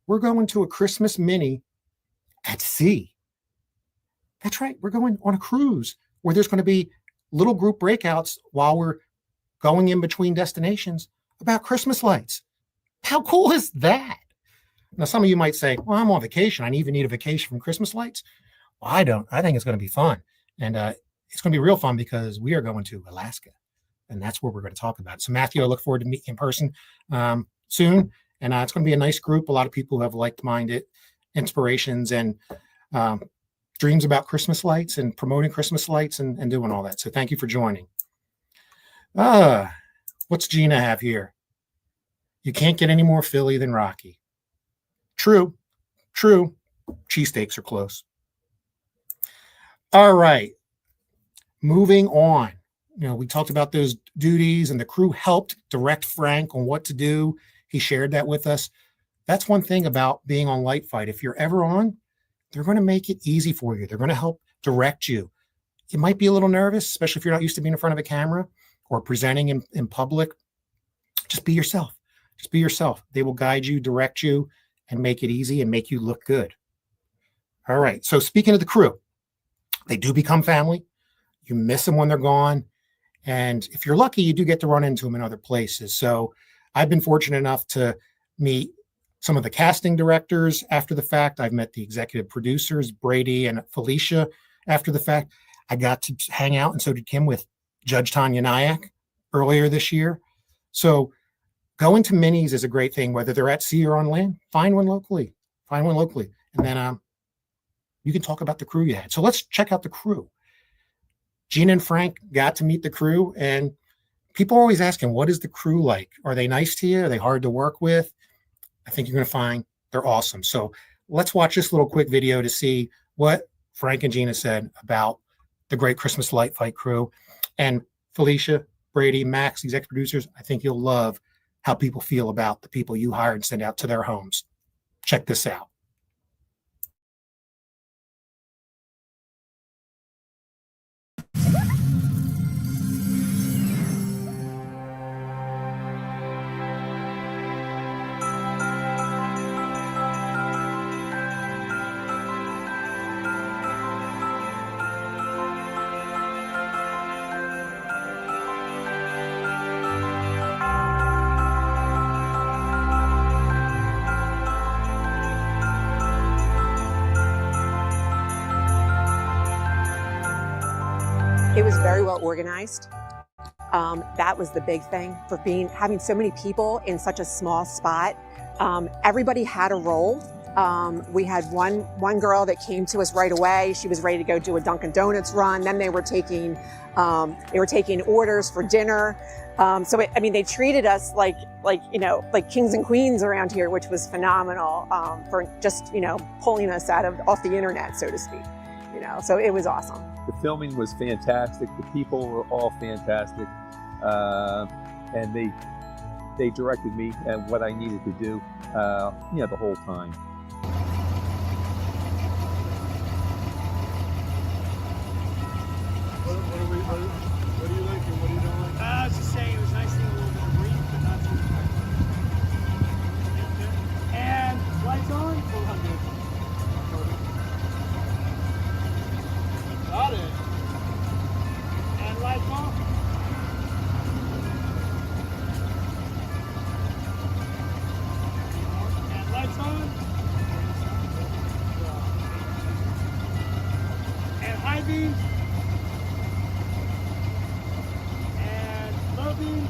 We're going to a Christmas mini at sea. That's right. We're going on a cruise where there's going to be little group breakouts while we're going in between destinations about Christmas lights. How cool is that? Now, some of you might say, well, I'm on vacation. I even need a vacation from Christmas lights. Well, I don't. I think it's going to be fun. And it's going to be real fun because we are going to Alaska. And that's where we're going to talk about it. So, Matthew, I look forward to meeting in person soon. And it's going to be a nice group. A lot of people who have like-minded inspirations and dreams about Christmas lights and promoting Christmas lights and doing all that. So thank you for joining. What's Gina have here? You can't get any more Philly than Rocky. True. Cheesesteaks are close. All right. Moving on. we talked about those duties, and the crew helped direct Frank on what to do. He shared that with us. That's one thing about being on Light Fight. If you're ever on, they're going to make it easy for you. They're going to help direct you. You might be a little nervous, especially if you're not used to being in front of a camera or presenting in public. Just be yourself. Just be yourself. They will guide you, direct you, and make it easy and make you look good. All right. So speaking of the crew, they do become family. You miss them when they're gone. And if you're lucky, you do get to run into them in other places. So I've been fortunate enough to meet some of the casting directors after the fact. I've met the executive producers, Brady and Felicia, after the fact. I got to hang out, and so did Kim, with Judge Taniya Nayak earlier this year. So going to minis is a great thing, whether they're at sea or on land. Find one locally. Find one locally. And then you can talk about the crew you had. So let's check out the crew. Gina and Frank got to meet the crew, and people are always asking, what is the crew like? Are they nice to you? Are they hard to work with? I think you're going to find they're awesome. So let's watch this little quick video to see what Frank and Gina said about the great Christmas Light Fight crew. And Felicia, Brady, Max, executive producers, I think you'll love how people feel about the people you hire and send out to their homes. Check this out. It was very well organized. That was the big thing for having so many people in such a small spot. Everybody had a role. We had one girl that came to us right away. She was ready to go do a Dunkin' Donuts run. Then they were taking orders for dinner. They treated us like kings and queens around here, which was phenomenal for just pulling us off the internet, so to speak. So it was awesome. The filming was fantastic. The people were all fantastic, and they directed me and what I needed to do, the whole time. What do you like and what do you don't like? I was just saying it was nice seeing a little bit of brief, but not too much. And lights on? 400. Got it. And lights off. And lights on. And high beams. And low beams.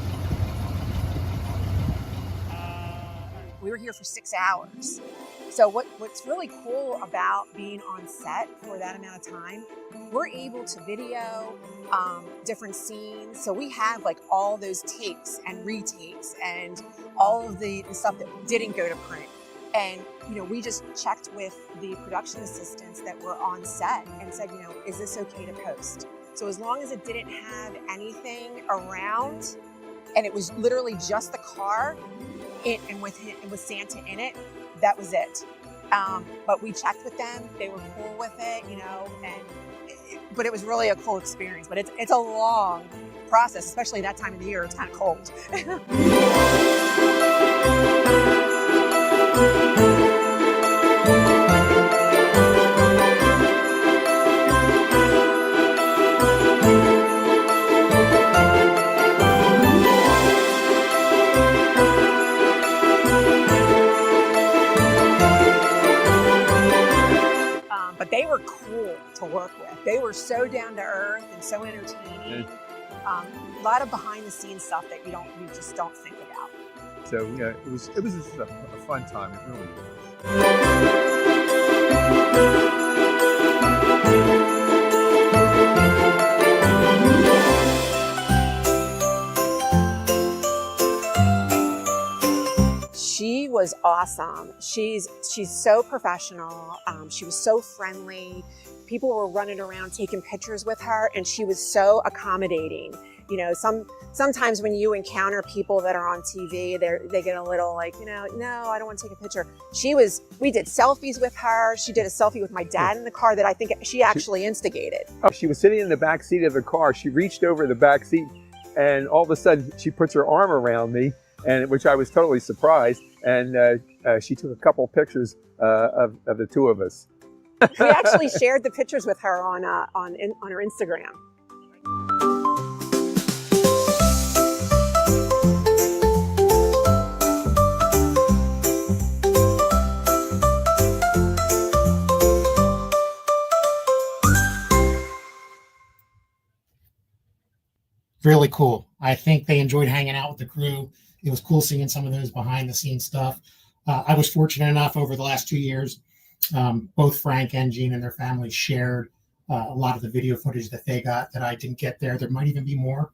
We were here for 6 hours. So what's really cool about being on set for that amount of time, we're able to video different scenes. So we have all those takes and retakes and all of the stuff that didn't go to print. And we just checked with the production assistants that were on set and said, is this okay to post? So as long as it didn't have anything around, and it was literally just the car and with Santa in it, that was it. But we checked with them; they were cool with it, but it was really a cool experience. But it's a long process, especially that time of the year. It's kind of cold. But they were cool to work with. They were so down to earth and so entertaining. A lot of behind the scenes stuff that you just don't think about. So it was just a fun time. It really She was awesome. She's so professional. She was so friendly. People were running around taking pictures with her, and she was so accommodating. You know, sometimes when you encounter people that are on TV, they get a little like, you know, no, I don't want to take a picture. We did selfies with her. She did a selfie with my dad in the car that I think she actually instigated. Oh, she was sitting in the back seat of the car. She reached over the back seat, and all of a sudden she puts her arm around me, and which I was totally surprised. And she took a couple pictures of the two of us. We actually shared the pictures with her on her Instagram. Really cool. I think they enjoyed hanging out with the crew. It was cool seeing some of those behind the scenes stuff. I was fortunate enough over the last 2 years, both Frank and Jean and their family shared a lot of the video footage that they got that I didn't get there. There might even be more.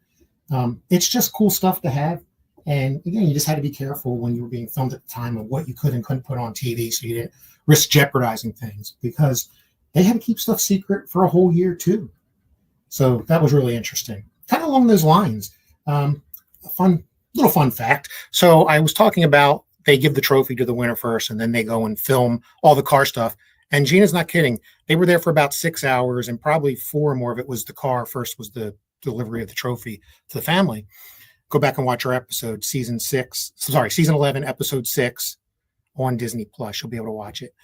It's just cool stuff to have. And again, you just had to be careful when you were being filmed at the time of what you could and couldn't put on TV so you didn't risk jeopardizing things, because they had to keep stuff secret for a whole year too. So that was really interesting. Kind of along those lines, a little fun fact. So I was talking about they give the trophy to the winner first, and then they go and film all the car stuff. And Gina's not kidding. They were there for about 6 hours, and probably 4 or more of it was the car. First was the delivery of the trophy to the family. Go back and watch our episode, season 11, episode 6 on Disney Plus. You'll be able to watch it.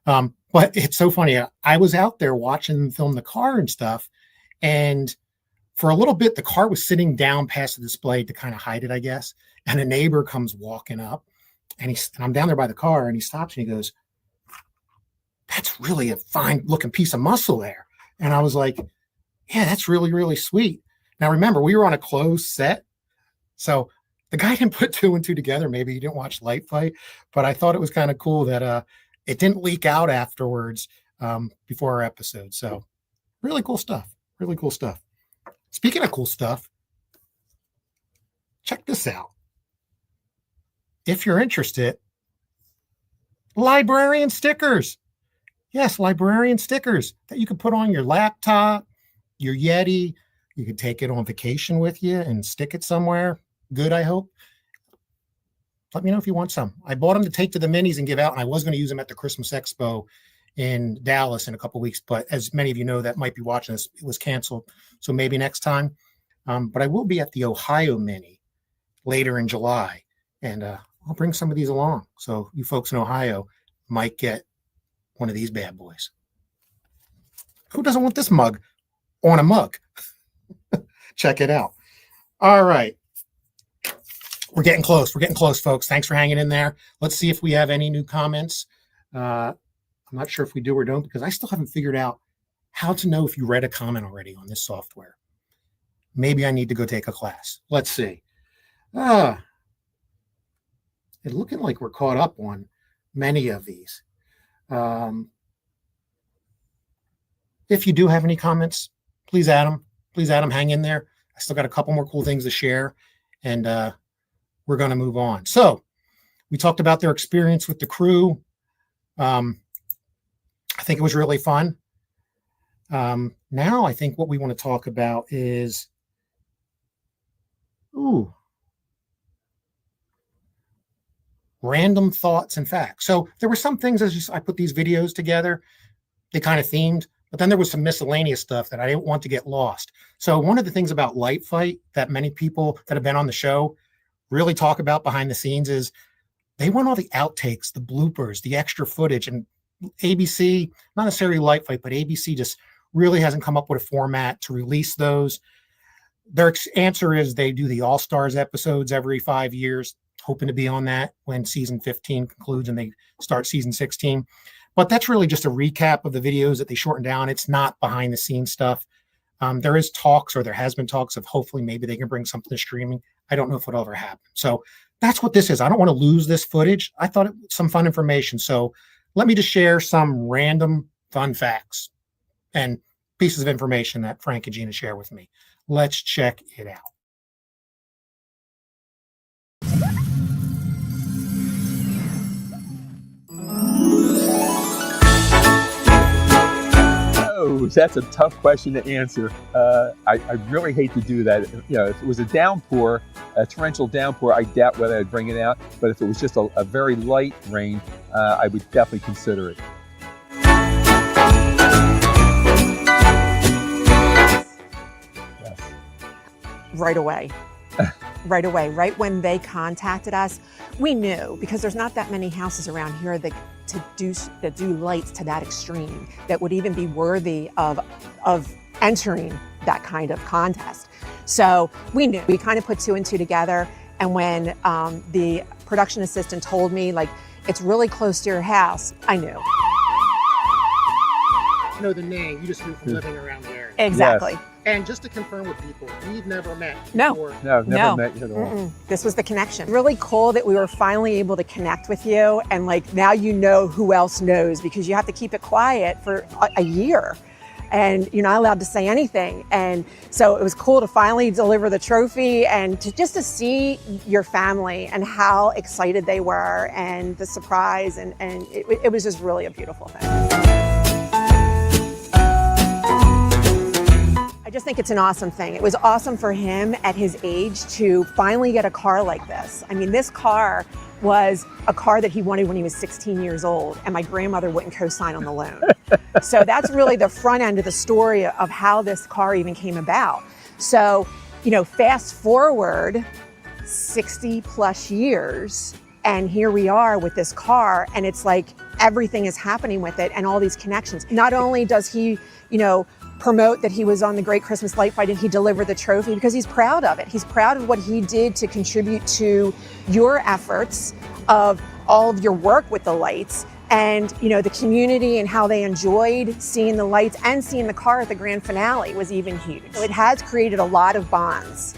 But it's so funny. I was out there watching them film the car and stuff, and for a little bit, the car was sitting down past the display to kind of hide it, I guess. And a neighbor comes walking up, and I'm down there by the car, and he stops and he goes, "That's really a fine looking piece of muscle there." And I was like, "Yeah, that's really, really sweet." Now, remember, we were on a closed set, so the guy didn't put 2 and 2 together. Maybe he didn't watch Light Fight, but I thought it was kind of cool that it didn't leak out afterwards before our episode. So really cool stuff. Really cool stuff. Speaking of cool stuff, check this out. If you're interested, Librarian stickers. Yes, Librarian stickers that you can put on your laptop, your Yeti. You can take it on vacation with you and stick it somewhere. Good, I hope. Let me know if you want some. I bought them to take to the minis and give out, and I was going to use them at the Christmas Expo in Dallas in a couple of weeks, but as many of you know that might be watching this, it was canceled. So maybe next time. But I will be at the Ohio Mini later in July, and I'll bring some of these along. So you folks in Ohio might get one of these bad boys. Who doesn't want this mug on a mug? Check it out. All right. We're getting close. We're getting close, folks. Thanks for hanging in there. Let's see if we have any new comments. I'm not sure if we do or don't, because I still haven't figured out how to know if you read a comment already on this software. Maybe I need to go take a class. Let's see. It's looking like we're caught up on many of these. If you do have any comments, please add them. Please add them. Hang in there. I still got a couple more cool things to share, and we're going to move on. So we talked about their experience with the crew. I think it was really fun. Now I think what we want to talk about is, random thoughts and facts. So there were some things as I put these videos together, they kind of themed, but then there was some miscellaneous stuff that I didn't want to get lost. So one of the things about Light Fight that many people that have been on the show really talk about behind the scenes is they want all the outtakes, the bloopers, the extra footage, and ABC, not necessarily Light Fight, but ABC just really hasn't come up with a format to release those. Their answer is they do the All-Stars episodes every 5 years, hoping to be on that when season 15 concludes and they start season 16. But that's really just a recap of the videos that they shorten down. It's not behind the scenes stuff. There is talks, or there has been talks of hopefully maybe they can bring something to streaming. I don't know if it'll ever happen. So that's what this is. I don't want to lose this footage. I thought it was some fun information. So let me just share some random fun facts and pieces of information that Frank and Gina share with me. Let's check it out. Oh, that's a tough question to answer. I really hate to do that. You know, if it was a downpour, a torrential downpour, I doubt whether I'd bring it out. But if it was just a very light rain, I would definitely consider it. Yes. Right away. Right away. Right when they contacted us, we knew, because there's not that many houses around here that do lights to that extreme, that would even be worthy of entering that kind of contest. So we knew. We kind of put two and two together. And when the production assistant told me, like, it's really close to your house, I knew. I know the name. You just knew from living around there. Exactly. Yes. And just to confirm with people, we've never met No. before. No, never met you at all. This was the connection. Really cool that we were finally able to connect with you, and like now you know who else knows, because you have to keep it quiet for a year and you're not allowed to say anything. And so it was cool to finally deliver the trophy and to see your family and how excited they were and the surprise, and it was just really a beautiful thing. I just think it's an awesome thing. It was awesome for him at his age to finally get a car like this. I mean, this car was a car that he wanted when he was 16 years old, and my grandmother wouldn't co-sign on the loan. So that's really the front end of the story of how this car even came about. So, you know, fast forward 60 plus years, and here we are with this car, and it's like everything is happening with it and all these connections. Not only does he, you know, promote that he was on the Great Christmas Light Fight and he delivered the trophy, because he's proud of it. He's proud of what he did to contribute to your efforts of all of your work with the lights, and you know, the community and how they enjoyed seeing the lights and seeing the car at the grand finale was even huge. So it has created a lot of bonds.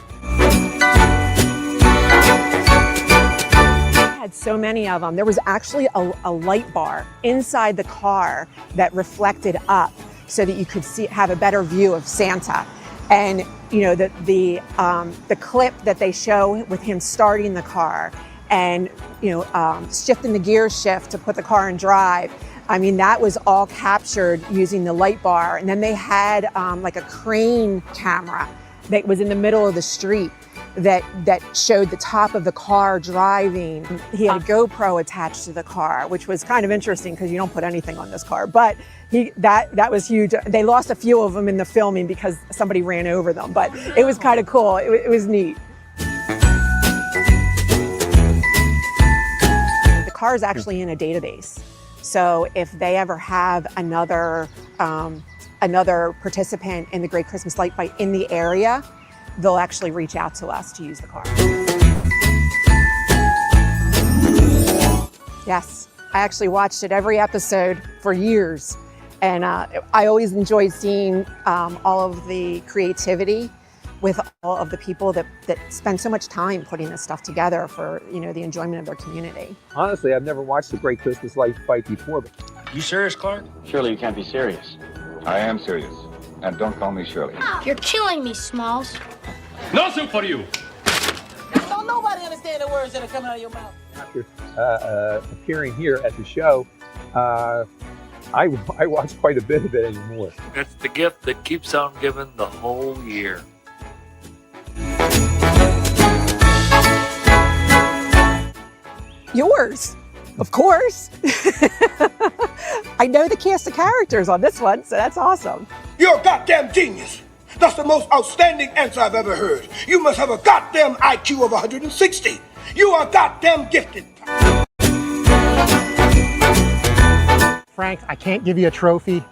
I had so many of them. There was actually a light bar inside the car that reflected up, so that you could have a better view of Santa. And you know, the clip that they show with him starting the car and you know, shifting the gear shift to put the car in drive, I mean, that was all captured using the light bar. And then they had like a crane camera that was in the middle of the street that showed the top of the car driving. He had a GoPro attached to the car, which was kind of interesting because you don't put anything on this car, but that was huge. They lost a few of them in the filming because somebody ran over them, but it was kind of cool. It was neat. The car is actually in a database. So if they ever have another participant in the Great Christmas Light Fight in the area, they'll actually reach out to us to use the car. Yes, I actually watched it every episode for years. And I always enjoyed seeing all of the creativity with all of the people that spend so much time putting this stuff together for, you know, the enjoyment of their community. Honestly, I've never watched the Great Christmas Light Fight before. But you serious, Clark? Surely you can't be serious. I am serious. And don't call me Shirley. You're killing me, Smalls. No soup for you! Don't nobody understand the words that are coming out of your mouth. After appearing here at the show, I watch quite a bit of it anymore. It's the gift that keeps on giving the whole year. Yours, of course. I know the cast of characters on this one, so that's awesome. You're a goddamn genius. That's the most outstanding answer I've ever heard. You must have a goddamn IQ of 160. You are goddamn gifted. Frank, I can't give you a trophy.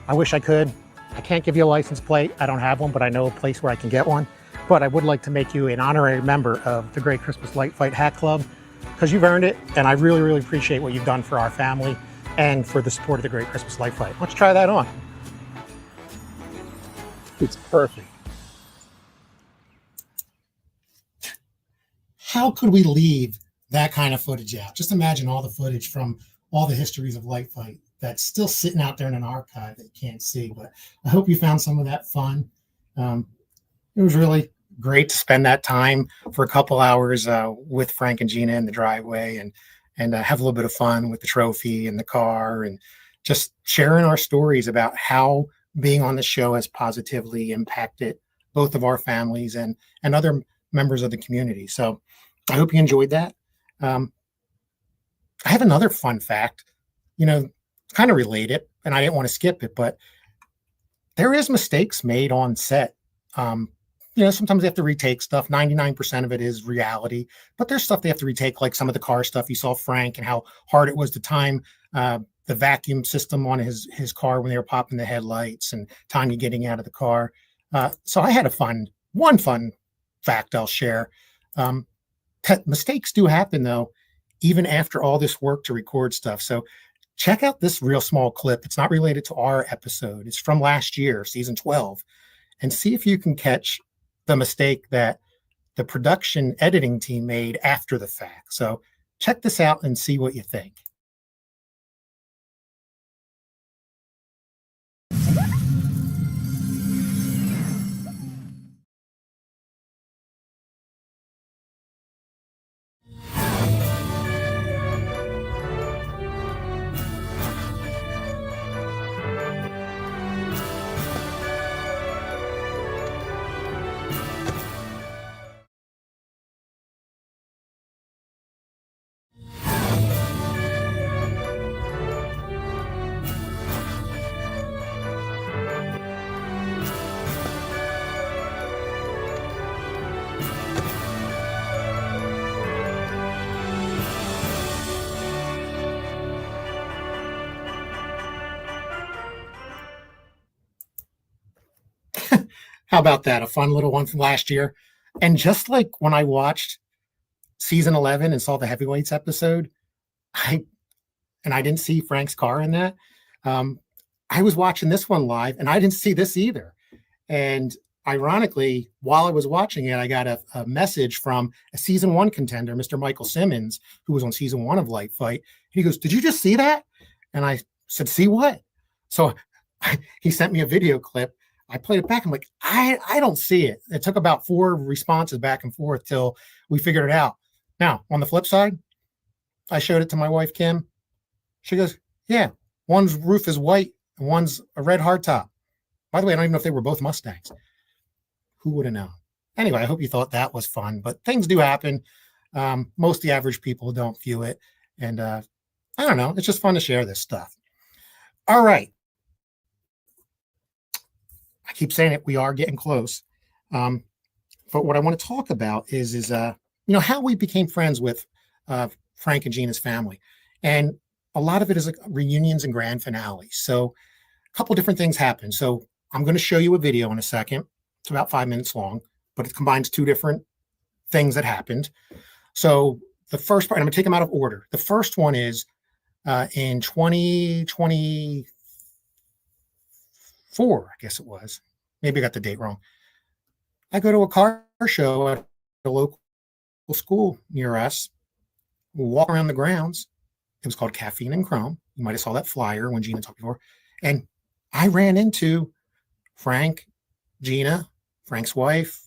I wish I could. I can't give you a license plate. I don't have one, but I know a place where I can get one. But I would like to make you an honorary member of the Great Christmas Light Fight Hat Club, because you've earned it, and I really, really appreciate what you've done for our family and for the support of the Great Christmas Light Fight. Let's try that on. It's perfect. How could we leave that kind of footage out? Just imagine all the footage from all the histories of Light Fight that's still sitting out there in an archive that you can't see. But I hope you found some of that fun. It was really great to spend that time for a couple hours with Frank and Gina in the driveway and have a little bit of fun with the trophy and the car and just sharing our stories about how being on the show has positively impacted both of our families and other members of the community. So I hope you enjoyed that. I have another fun fact, kind of related, and I didn't want to skip it, but there is mistakes made on set. Sometimes they have to retake stuff. 99% of it is reality, but there's stuff they have to retake, like some of the car stuff. You saw Frank and how hard it was to time the vacuum system on his car when they were popping the headlights and time you getting out of the car. So I had one fun fact I'll share. Mistakes do happen, though, even after all this work to record stuff. So check out this real small clip. It's not related to our episode. It's from last year, season 12, and see if you can catch the mistake that the production editing team made after the fact. So check this out and see what you think. How about that? A fun little one from last year. And just like when I watched season 11 and saw the heavyweights episode, I didn't see Frank's car in that. I was watching this one live and I didn't see this either. And ironically, while I was watching it, I got a message from a season 1 contender, Mr. Michael Simmons, who was on season 1 of Light Fight. He goes, "Did you just see that?" And I said, "See what?" So he sent me a video clip. I played it back. I'm like, I don't see it. It took about 4 responses back and forth till we figured it out. Now, on the flip side, I showed it to my wife, Kim. She goes, "Yeah, one's roof is white and one's a red hardtop." By the way, I don't even know if they were both Mustangs. Who would have known? Anyway, I hope you thought that was fun, but things do happen. Most of the average people don't view it. And I don't know. It's just fun to share this stuff. All right. I keep saying it, we are getting close. But what I want to talk about is how we became friends with Frank and Gina's family. And a lot of it is like reunions and grand finales. So a couple different things happen. So I'm going to show you a video in a second. It's about 5 minutes long, but it combines 2 different things that happened. So the first part, I'm going to take them out of order. The first one is in 2024, I guess it was. Maybe I got the date wrong. I go to a car show at a local school near us. We walk around the grounds. It was called Caffeine and Chrome. You might have saw that flyer when Gina talked before. And I ran into Frank, Gina, Frank's wife,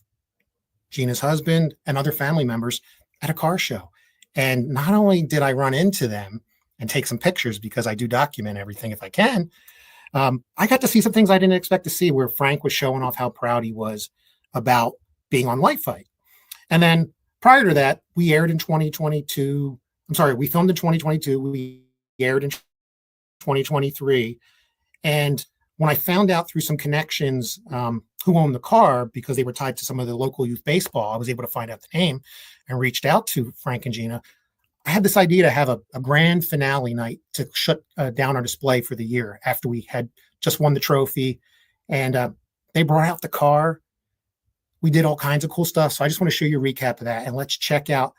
Gina's husband, and other family members at a car show. And not only did I run into them and take some pictures, because I do document everything if I can, I got to see some things I didn't expect to see, where Frank was showing off how proud he was about being on Light Fight. And then prior to that, we aired in 2022. I'm sorry, we filmed in 2022. We aired in 2023. And when I found out through some connections who owned the car, because they were tied to some of the local youth baseball, I was able to find out the name and reached out to Frank and Gina. I had this idea to have a grand finale night to shut down our display for the year after we had just won the trophy. And they brought out the car. We did all kinds of cool stuff. So I just want to show you a recap of that. And let's check out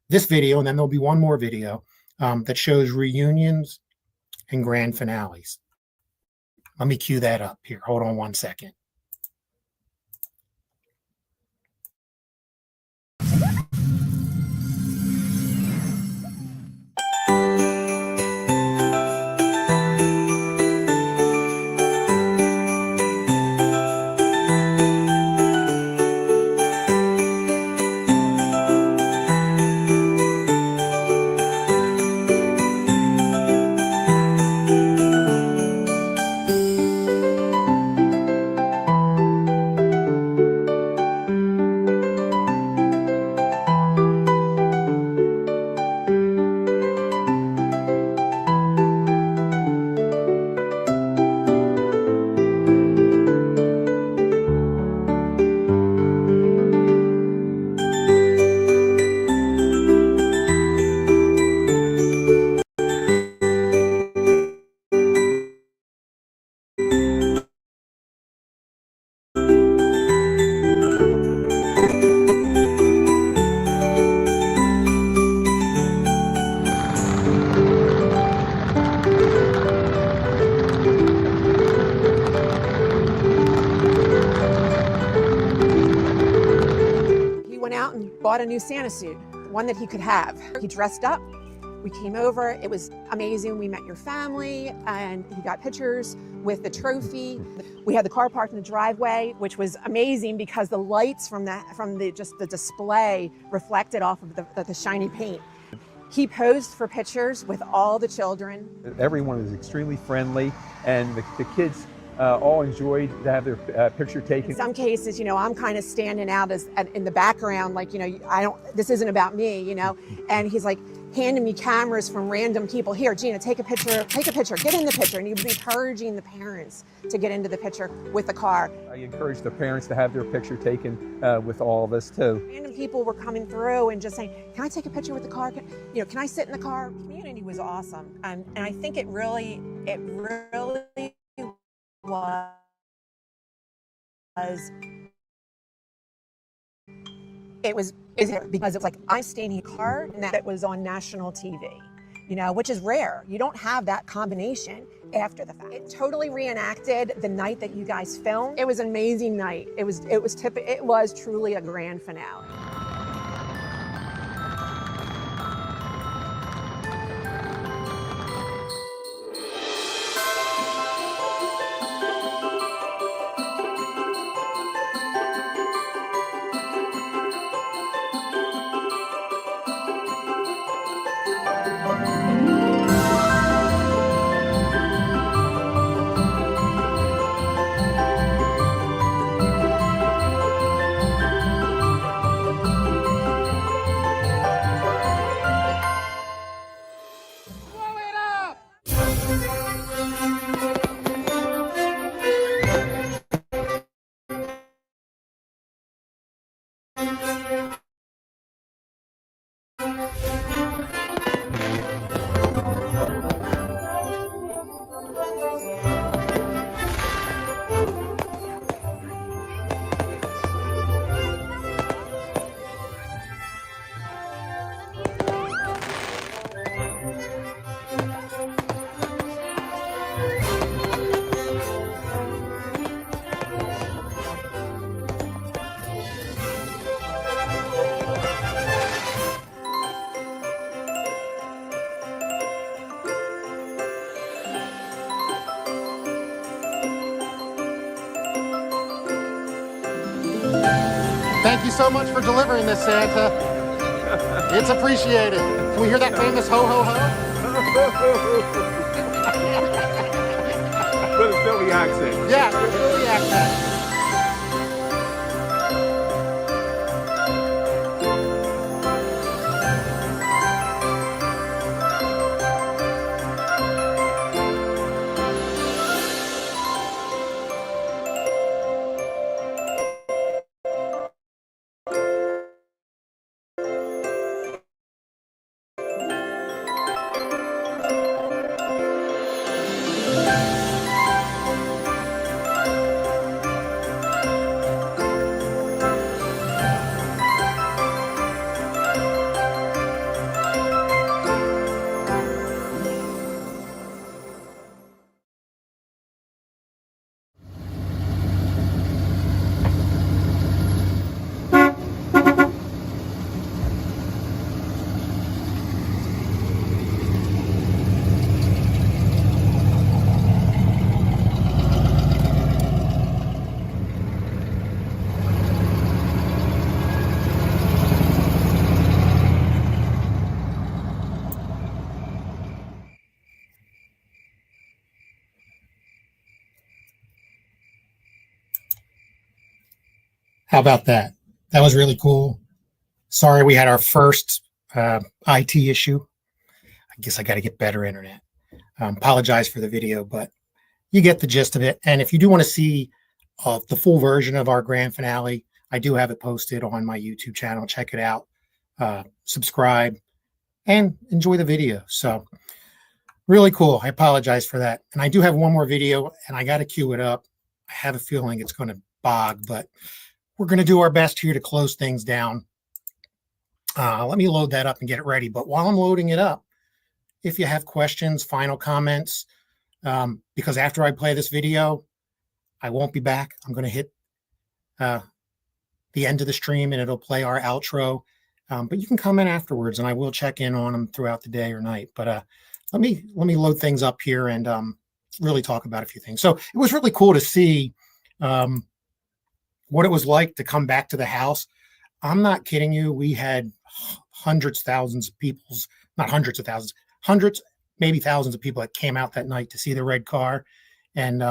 this video. And then there'll be one more video that shows reunions and grand finales. Let me cue that up here. Hold on one second. bought a new Santa suit, one that he could have. He dressed up. We came over. It was amazing. We met your family, and he got pictures with the trophy. We had the car parked in the driveway, which was amazing because the lights from the display reflected off of the shiny paint. He posed for pictures with all the children. Everyone was extremely friendly, and the kids all enjoyed to have their picture taken. In some cases, I'm kind of standing out in the background, like, this isn't about me, and he's like handing me cameras from random people. Here, Gina, take a picture, get in the picture. And he was encouraging the parents to get into the picture with the car. I encouraged the parents to have their picture taken with all of us too. Random people were coming through and just saying, can I take a picture with the car? Can I sit in the car? The community was awesome. And I think it really was because it was like I'm staying in a car and that it was on national TV, which is rare. You don't have that combination after the fact. It totally reenacted the night that you guys filmed. It was an amazing night. It was truly a grand finale. Thank you so much for delivering this, Santa. It's appreciated. Can we hear that famous ho, ho, ho? With a Philly accent. Yeah, with a Philly accent. How about that? That was really cool. Sorry we had our first IT issue. I guess I got to get better internet. Apologize for the video, but you get the gist of it. And if you do want to see the full version of our grand finale, I do have it posted on my YouTube channel. Check it out. Subscribe and enjoy the video. So really cool. I apologize for that. And I do have one more video, and I got to cue it up. I have a feeling it's going to bog, but we're going to do our best here to close things down. Let me load that up and get it ready. But while I'm loading it up, if you have questions, final comments, because after I play this video, I won't be back. I'm going to hit the end of the stream, and it'll play our outro. But you can come in afterwards, and I will check in on them throughout the day or night. But let me load things up here and really talk about a few things. So it was really cool to see what it was like to come back to the house. I'm not kidding you. We had hundreds, thousands of people, not hundreds of thousands, hundreds, maybe thousands of people that came out that night to see the red car. And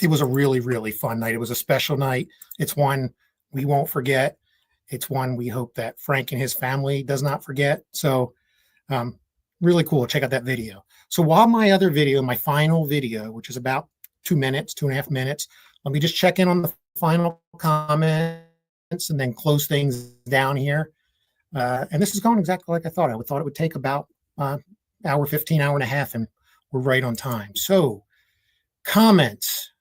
it was a really, really fun night. It was a special night. It's one we won't forget. It's one we hope that Frank and his family does not forget. So really cool. Check out that video. So while my other video, my final video, which is about 2 minutes, 2.5 minutes, let me just check in on the final comments and then close things down here. And this is going exactly like I thought. I thought it would take about hour 15, hour and a half, and we're right on time. So comments.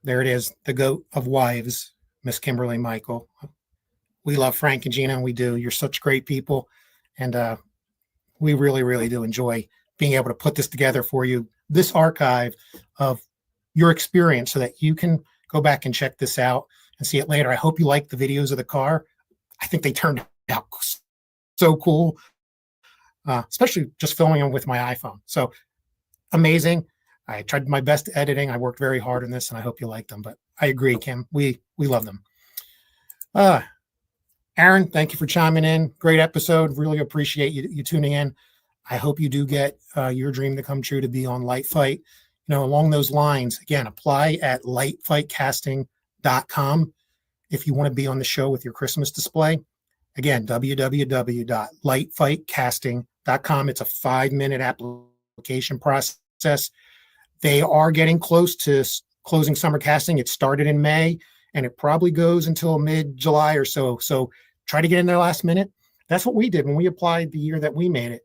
There it is, the goat of wives, Miss Kimberly Michael. We love Frank and Gina, and we do. You're such great people, and we really, really do enjoy being able to put this together for you, this archive of your experience, so that you can go back and check this out and see it later. I hope you like the videos of the car. I think they turned out so cool, especially just filming them with my iPhone. So amazing. I tried my best editing. I worked very hard on this, and I hope you like them. But I agree, Kim. We love them. Aaron, thank you for chiming in. Great episode. Really appreciate you tuning in. I hope you do get your dream to come true to be on Light Fight. You know, along those lines, again, apply at lightfightcasting.com if you want to be on the show with your Christmas display. Again, www.lightfightcasting.com. It's a 5-minute application process. They are getting close to closing summer casting. It started in May, and it probably goes until mid-July or so. So try to get in there last minute. That's what we did when we applied the year that we made it.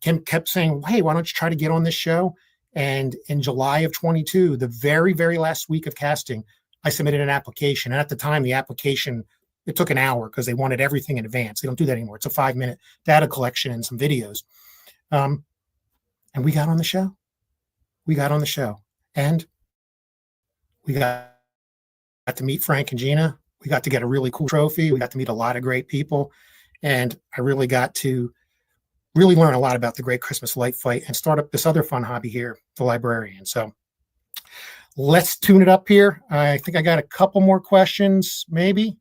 Kim kept saying, hey, why don't you try to get on this show? And in July of 22, the very, very last week of casting, I submitted an application. And at the time, the application, it took an hour because they wanted everything in advance. They don't do that anymore. It's a 5-minute data collection and some videos. And we got on the show. We got on the show. And we got to meet Frank and Gina. We got to get a really cool trophy. We got to meet a lot of great people. And I really got to really learn a lot about the Great Christmas Light Fight and start up this other fun hobby here, the Librarian. So let's tune it up here. I think I got a couple more questions, maybe.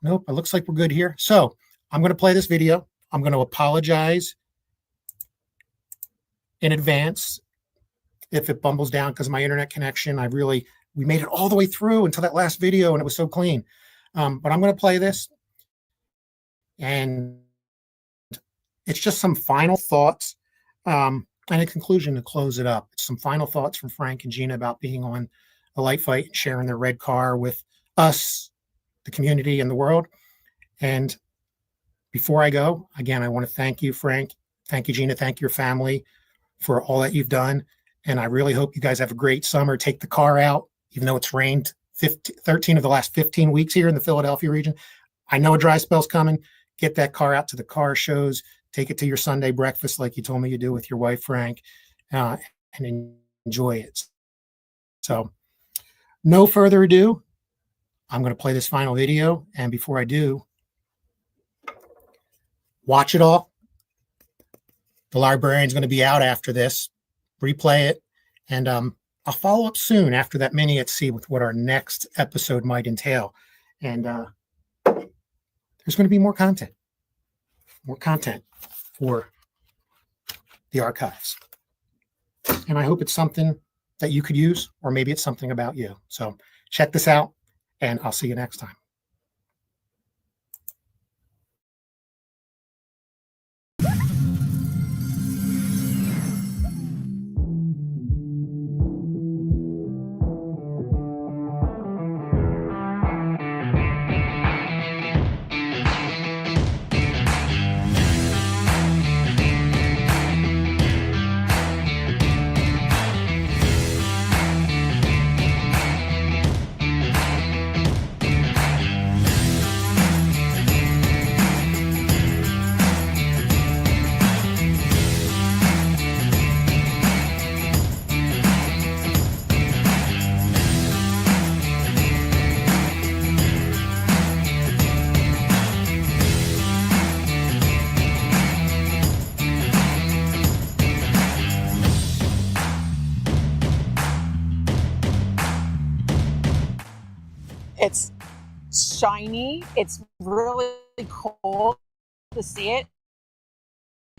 Nope, it looks like we're good here. So I'm going to play this video. I'm going to apologize in advance if it bumbles down because of my internet connection. We made it all the way through until that last video, and it was so clean. But I'm going to play this, and it's just some final thoughts and a conclusion to close it up. It's some final thoughts from Frank and Gina about being on a Light Fight and sharing their red car with us, the community, and the world. And before I go, again, I want to thank you, Frank. Thank you, Gina. Thank your family for all that you've done. And I really hope you guys have a great summer. Take the car out, even though it's rained 13 of the last 15 weeks here in the Philadelphia region. I know a dry spell's coming. Get that car out to the car shows. Take it to your Sunday breakfast like you told me you do with your wife, Frank, and enjoy it. So no further ado, I'm going to play this final video. And before I do, watch it all. The Librarian's going to be out after this. Replay it. And I'll follow up soon after that mini at sea with what our next episode might entail. And there's going to be more content for the archives. And I hope it's something that you could use, or maybe it's something about you. So check this out, and I'll see you next time. shiny. It's really cool to see it,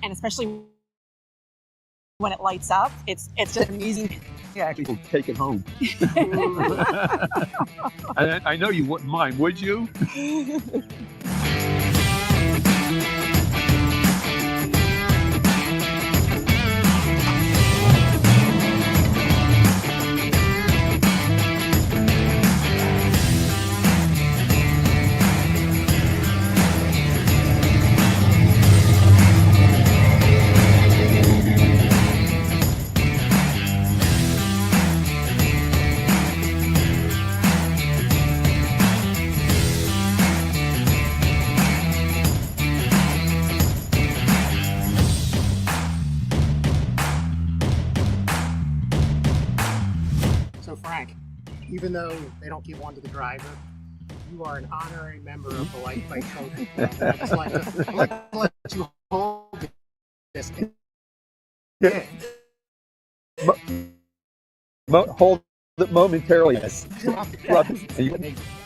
and especially when it lights up, it's just amazing. Yeah, actually, we'll take it home. And I know you wouldn't mind, would you? So Frank, even though they don't give one to the driver, you are an honorary member of the Light Fight Trophy Club. I'd like to let you hold this. Yeah. Hold it momentarily. Yes.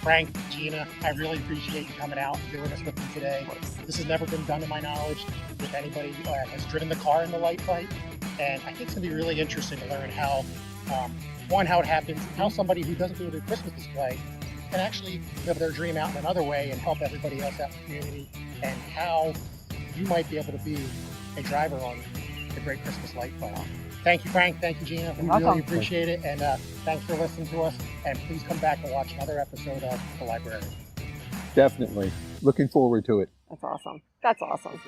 Frank, Gina, I really appreciate you coming out and doing this with me today. This has never been done to my knowledge with anybody has driven the car in the Light Fight, and I think it's going to be really interesting to learn how, one, how it happens, how somebody who doesn't do their Christmas display can actually live their dream out in another way and help everybody else out in the community, and how you might be able to be a driver on the Great Christmas Light Fight. Thank you, Frank. Thank you, Gina. We really appreciate it. And thanks for listening to us. And please come back and watch another episode of The Librarian. Definitely. Looking forward to it. That's awesome. That's awesome.